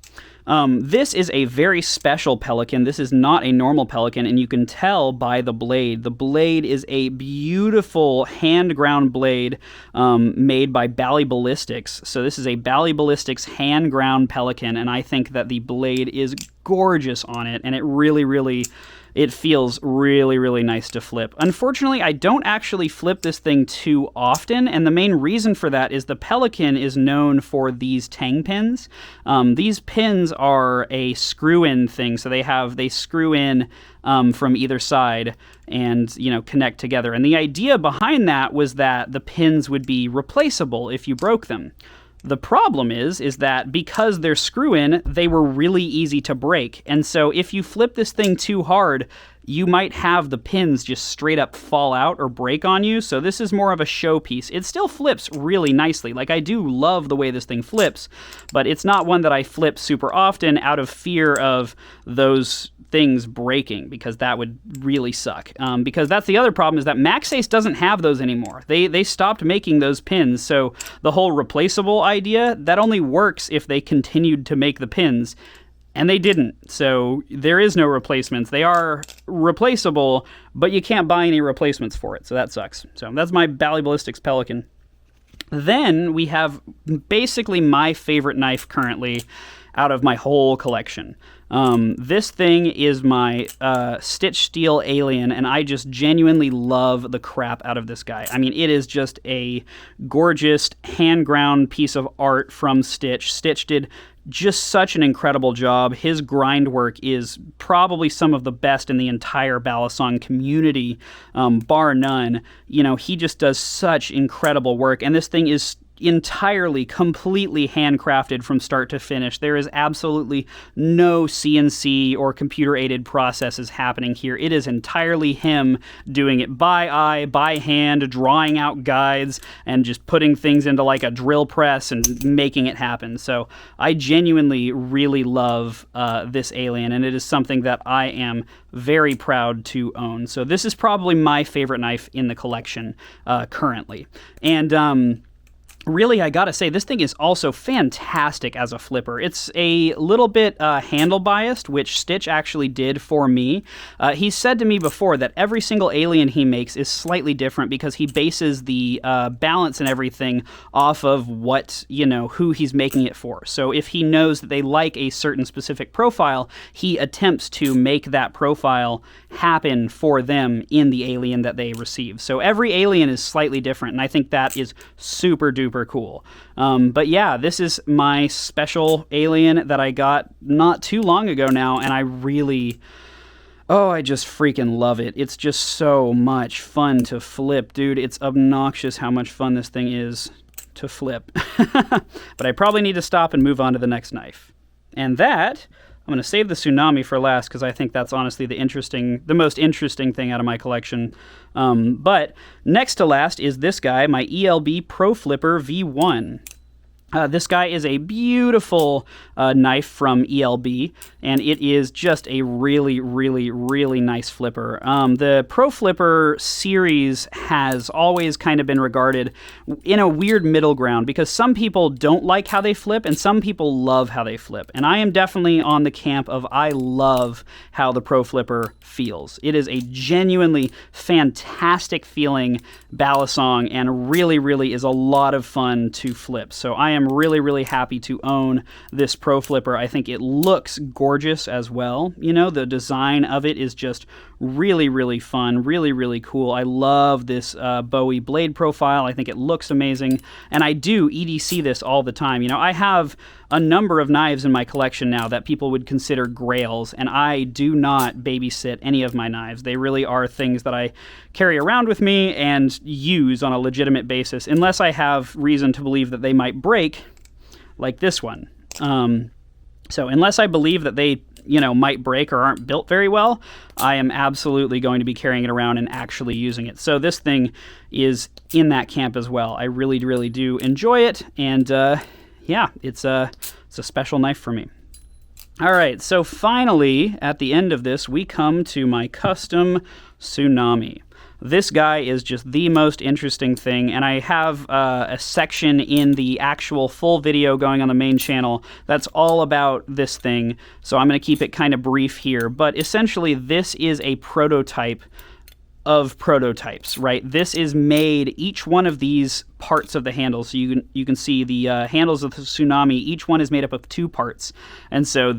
A: This is a very special Pelican. This is not a normal Pelican, and you can tell by the blade. The blade is a beautiful hand-ground blade made by Bally Ballistics. So this is a Bally Ballistics hand-ground Pelican, and I think that the blade is gorgeous on it, and it really, really... it feels really, really nice to flip. Unfortunately, I don't actually flip this thing too often, and the main reason for that is the Pelican is known for these tang pins. These pins are a screw-in thing, so they screw in from either side and, you know, connect together. And the idea behind that was that the pins would be replaceable if you broke them. The problem is that because they're screw-in, they were really easy to break. And so if you flip this thing too hard, you might have the pins just straight up fall out or break on you. So this is more of a showpiece. It still flips really nicely. Like, I do love the way this thing flips, but it's not one that I flip super often out of fear of those things breaking, because that would really suck. Because that's the other problem, is that Maxace doesn't have those anymore. They stopped making those pins, so the whole replaceable idea, that only works if they continued to make the pins. And they didn't, so there is no replacements. They are replaceable, but you can't buy any replacements for it, so that sucks. So that's my Bally Ballistics Pelican. Then we have basically my favorite knife currently out of my whole collection. This thing is my Stitch Steel Alien, and I just genuinely love the crap out of this guy. I mean, it is just a gorgeous hand-ground piece of art from Stitch. Stitch did just such an incredible job. His grind work is probably some of the best in the entire Balisong community, bar none. You know, he just does such incredible work, and this thing is entirely, completely handcrafted from start to finish. There is absolutely no CNC or computer-aided processes happening here. It is entirely him doing it by eye, by hand, drawing out guides, and just putting things into like a drill press and making it happen. So I genuinely really love this alien, and it is something that I am very proud to own. So this is probably my favorite knife in the collection currently. And really, I gotta say, this thing is also fantastic as a flipper. It's a little bit handle biased, which Stitch actually did for me. He said to me before that every single alien he makes is slightly different because he bases the balance and everything off of what, you know, who he's making it for. So if he knows that they like a certain specific profile, he attempts to make that profile happen for them in the alien that they receive. So every alien is slightly different, and I think that is super duper cool. But yeah, this is my special alien that I got not too long ago now, and I really, I just freaking love it. It's just so much fun to flip, dude. It's obnoxious how much fun this thing is to flip. But I probably need to stop and move on to the next knife. And that, I'm going to save the Tsunami for last because I think that's honestly the most interesting thing out of my collection. But next to last is this guy, my Elb Pro Flipper V1. This guy is a beautiful knife from ELB, and it is just a really, really, really nice flipper. The Pro Flipper series has always kind of been regarded in a weird middle ground because some people don't like how they flip and some people love how they flip. And I am definitely on the camp of I love how the Pro Flipper feels. It is a genuinely fantastic feeling Balisong and really, really is a lot of fun to flip. So I am really, really happy to own this Pro Flipper. I think it looks gorgeous as well. You know, the design of it is just really, really fun, really, really cool. I love this Bowie blade profile. I think it looks amazing, and I do EDC this all the time. You know, I have a number of knives in my collection now that people would consider grails, and I do not babysit any of my knives. They really are things that I carry around with me and use on a legitimate basis, unless I have reason to believe that they might break, like this one. So unless I believe that they, you know, might break or aren't built very well, I am absolutely going to be carrying it around and actually using it. So this thing is in that camp as well. I really, really do enjoy it, and yeah, it's a special knife for me. All right, so finally, at the end of this, we come to my custom Tsunami. This guy is just the most interesting thing, and I have a section in the actual full video going on the main channel that's all about this thing, so I'm going to keep it kind of brief here. But essentially, this is a prototype of prototypes, right? This is made, each one of these parts of the handle, so you can see the handles of the Tsunami, each one is made up of 2 parts, and so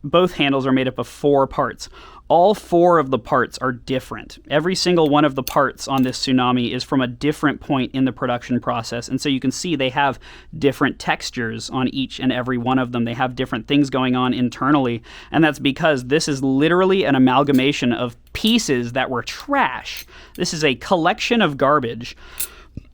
A: both handles are made up of 4 parts. All 4 of the parts are different. Every single one of the parts on this Tsunami is from a different point in the production process, and so you can see they have different textures on each and every one of them. They have different things going on internally, and that's because this is literally an amalgamation of pieces that were trash. This is a collection of garbage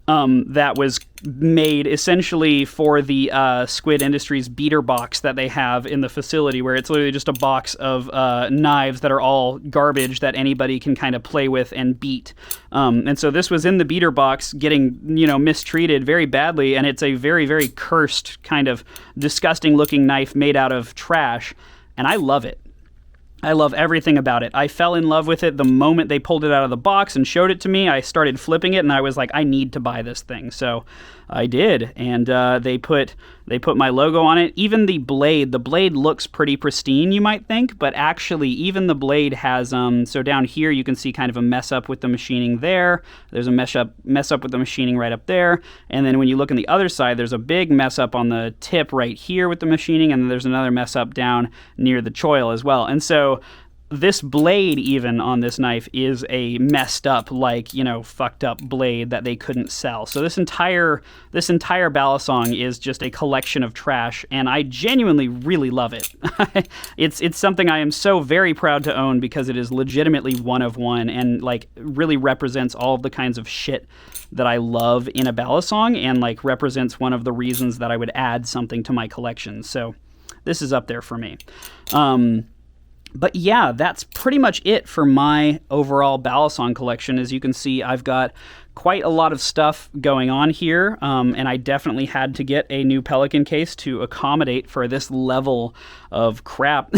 A: that was made essentially for the Squid Industries beater box that they have in the facility, where it's literally just a box of knives that are all garbage that anybody can kind of play with and beat. And so this was in the beater box getting, you know, mistreated very badly, and it's a very, very cursed kind of disgusting looking knife made out of trash, and I love it. I love everything about it. I fell in love with it the moment they pulled it out of the box and showed it to me. I started flipping it, and I was like, I need to buy this thing. So I did, and they put my logo on it. Even the blade looks pretty pristine, you might think, but actually even the blade has, so down here you can see kind of a mess up with the machining there. There's a mess up with the machining right up there. And then when you look on the other side, there's a big mess up on the tip right here with the machining, and then there's another mess up down near the choil as well. And so this blade even on this knife is a messed up, like, you know, fucked up blade that they couldn't sell. So this entire Balisong is just a collection of trash, and I genuinely really love it. It's something I am so very proud to own because it is legitimately one of one and like really represents all of the kinds of shit that I love in a Balisong, and like represents one of the reasons that I would add something to my collection. So this is up there for me. But yeah, that's pretty much it for my overall Balisong collection. As you can see, I've got quite a lot of stuff going on here, and I definitely had to get a new Pelican case to accommodate for this level of crap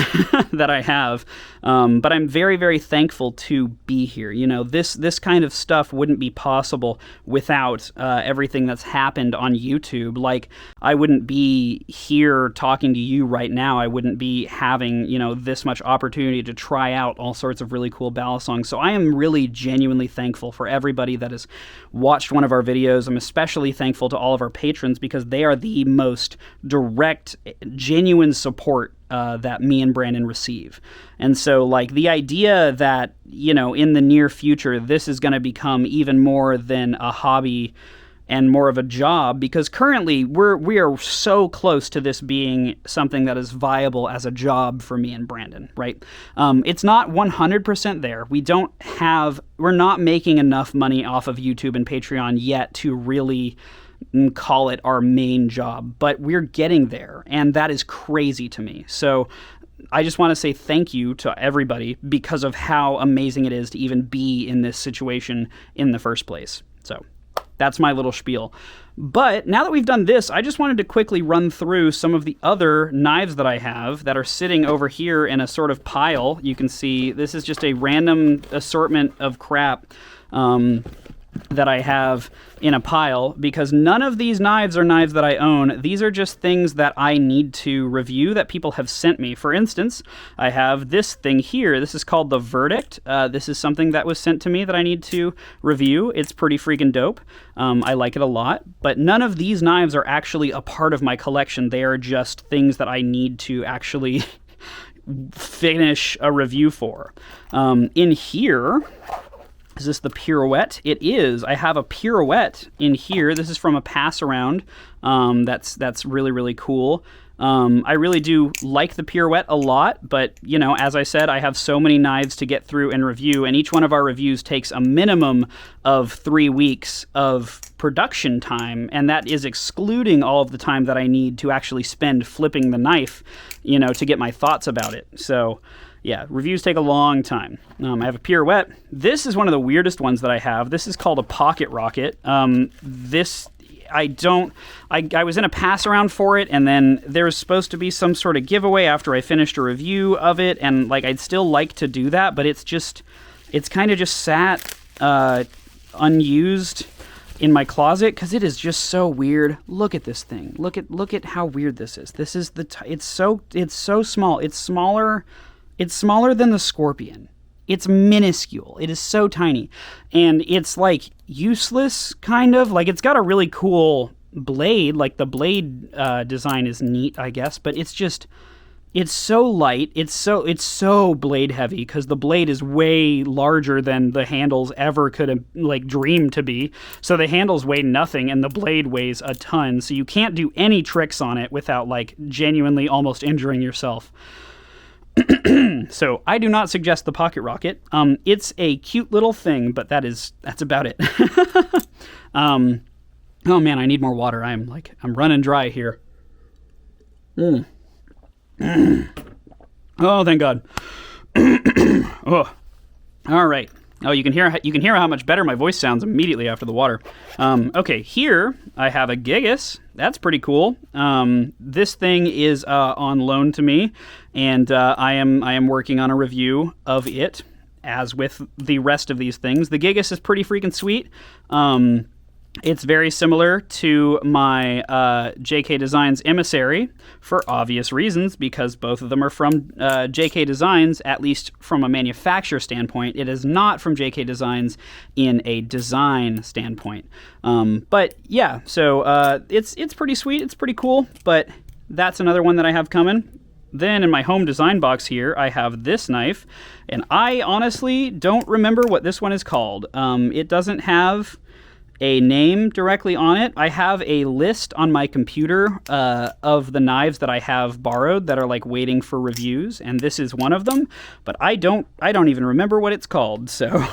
A: that I have. But I'm very, very thankful to be here. You know, this kind of stuff wouldn't be possible without everything that's happened on YouTube. Like, I wouldn't be here talking to you right now. I wouldn't be having, you know, this much opportunity to try out all sorts of really cool Balisongs. So I am really genuinely thankful for everybody that has watched one of our videos. I'm especially thankful to all of our patrons because they are the most direct, genuine support that me and Brandon receive. And so, like, the idea that, you know, in the near future, this is going to become even more than a hobby and more of a job, because currently we are so close to this being something that is viable as a job for me and Brandon, right? It's not 100% there. We're not making enough money off of YouTube and Patreon yet to really call it our main job, but we're getting there, and that is crazy to me. So I just want to say thank you to everybody because of how amazing it is to even be in this situation in the first place. So that's my little spiel. But now that we've done this, I just wanted to quickly run through some of the other knives that I have that are sitting over here in a sort of pile. You can see this is just a random assortment of crap that I have in a pile, because none of these knives are knives that I own. These are just things that I need to review that people have sent me. For instance, I have this thing here. This is called the Verdict. This is something that was sent to me that I need to review. It's pretty freaking dope. I like it a lot, but none of these knives are actually a part of my collection. They are just things that I need to actually finish a review for. In here, is this the Pirouette? It is. I have a Pirouette in here. This is from a pass around. That's really, really cool. I really do like the Pirouette a lot, but, you know, as I said, I have so many knives to get through and review, and each one of our reviews takes a minimum of 3 weeks of production time, and that is excluding all of the time that I need to actually spend flipping the knife, you know, to get my thoughts about it. So yeah, reviews take a long time. I have a Pirouette. This is one of the weirdest ones that I have. This is called a Pocket Rocket. I was in a pass around for it, and then there was supposed to be some sort of giveaway after I finished a review of it, and like I'd still like to do that, but it's kind of just sat unused in my closet because it is just so weird. Look at this thing. Look at how weird this is. This is it's so small. It's smaller than the Scorpion. It's minuscule. It is so tiny. And it's like useless, kind of. Like, it's got a really cool blade. Like, the blade design is neat, I guess. But it's so light. It's so blade heavy because the blade is way larger than the handles ever could have, like, dreamed to be. So the handles weigh nothing and the blade weighs a ton. So you can't do any tricks on it without, like, genuinely almost injuring yourself. So I do not suggest the Pocket Rocket. It's a cute little thing, but that's about it. Oh man, I need more water. I'm running dry here. Oh, thank God. Oh. All right. Oh, you can hear how much better my voice sounds immediately after the water. Okay, here I have a Gigas. That's pretty cool. This thing is on loan to me, and I am working on a review of it. As with the rest of these things, the Gigas is pretty freaking sweet. It's very similar to my JK Designs Emissary for obvious reasons, because both of them are from JK Designs, at least from a manufacturer standpoint. It is not from JK Designs in a design standpoint. But yeah, so it's pretty sweet. It's pretty cool, but that's another one that I have coming. Then in my home design box here, I have this knife, and I honestly don't remember what this one is called. It doesn't have a name directly on it. I have a list on my computer of the knives that I have borrowed that are like waiting for reviews, and this is one of them, but I don't even remember what it's called. So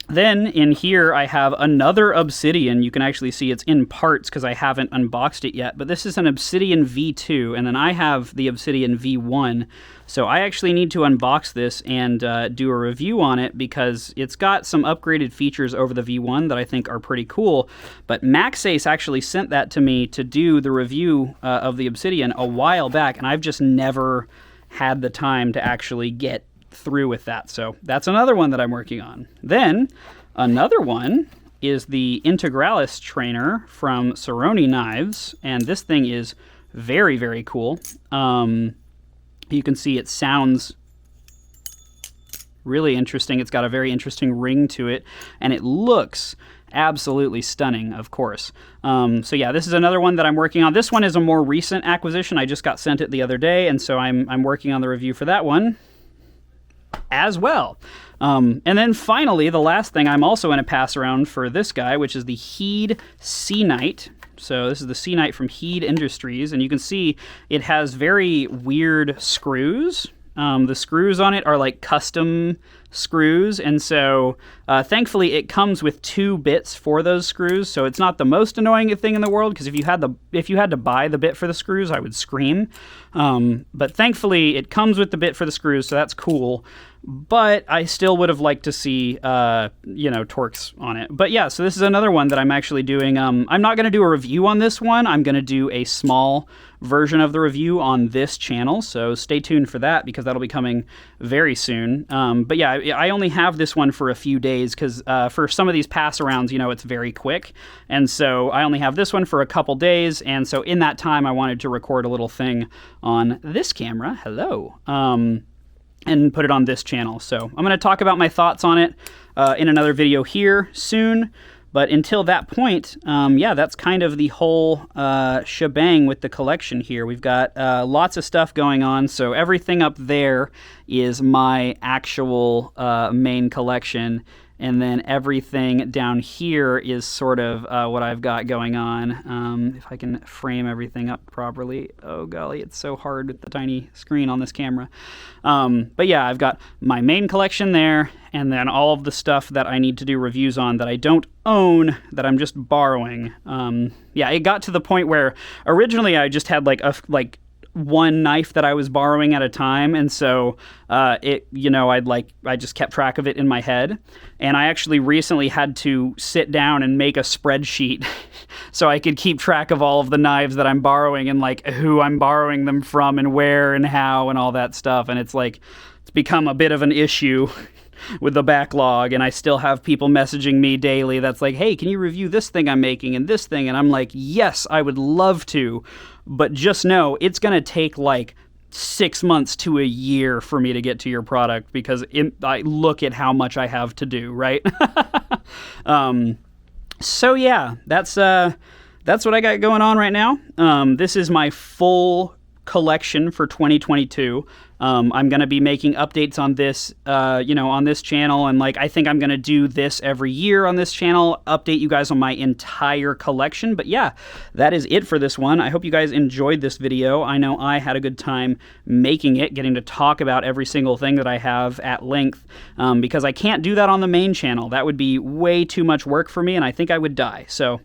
A: then in here I have another Obsidian. You can actually see it's in parts because I haven't unboxed it yet, but this is an Obsidian V2, and then I have the Obsidian V1. So I actually need to unbox this and do a review on it because it's got some upgraded features over the V1 that I think are pretty cool. But MaxAce actually sent that to me to do the review of the Obsidian a while back, and I've just never had the time to actually get through with that. So that's another one that I'm working on. Then another one is the Integralis Trainer from Cerrone Knives, and this thing is very, very cool. You can see it sounds really interesting. It's got a very interesting ring to it, and it looks absolutely stunning, of course. So yeah, this is another one that I'm working on. This one is a more recent acquisition. I just got sent it the other day, and so I'm working on the review for that one as well. And then finally, the last thing I'm also going to pass around for this guy, which is the Heed Sea Knight. So this is the Sea Knight from Heed Industries, and you can see it has very weird screws. The screws on it are like custom screws, and so thankfully it comes with 2 bits for those screws, so it's not the most annoying thing in the world, because if you had to buy the bit for the screws, I would scream. But thankfully it comes with the bit for the screws, so that's cool. But I still would have liked to see, Torx on it. But yeah, so this is another one that I'm actually doing. I'm not going to do a review on this one. I'm going to do a small version of the review on this channel, so stay tuned for that, because that'll be coming very soon. But yeah, I only have this one for a few days, because for some of these pass-arounds, it's very quick. And so I only have this one for a couple days, and so in that time, I wanted to record a little thing on this camera. Hello. And put it on this channel. So I'm going to talk about my thoughts on it in another video here soon. But until that point, yeah, that's kind of the whole shebang with the collection here. We've got lots of stuff going on. So everything up there is my actual main collection. And then everything down here is sort of what I've got going on. If I can frame everything up properly. Oh, golly, it's so hard with the tiny screen on this camera. But yeah, I've got my main collection there, and then all of the stuff that I need to do reviews on that I don't own, that I'm just borrowing. Yeah, it got to the point where originally I just had like one knife that I was borrowing at a time, and so I just kept track of it in my head. And I actually recently had to sit down and make a spreadsheet so I could keep track of all of the knives that I'm borrowing, and like who I'm borrowing them from and where and how and all that stuff. And it's become a bit of an issue with the backlog, and I still have people messaging me daily that's like, hey, can you review this thing I'm making and this thing? And I'm like, yes, I would love to, but just know it's going to take like 6 months to a year for me to get to your product, because I look at how much I have to do, right? So yeah, that's what I got going on right now. This is my full collection for 2022. I'm going to be making updates on this, on this channel, and I think I'm going to do this every year on this channel, update you guys on my entire collection. But yeah, that is it for this one. I hope you guys enjoyed this video. I know I had a good time making it, getting to talk about every single thing that I have at length, because I can't do that on the main channel. That would be way too much work for me, and I think I would die. So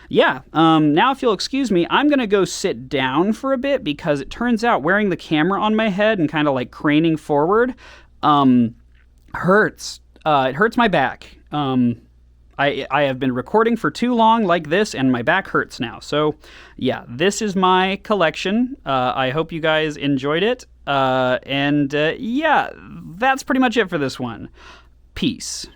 A: yeah, now if you'll excuse me, I'm going to go sit down for a bit, because it turns out wearing the camera on my head and kind of like craning forward hurts. It hurts my back. I have been recording for too long like this, and my back hurts now. So, yeah, this is my collection. I hope you guys enjoyed it. Yeah, that's pretty much it for this one. Peace.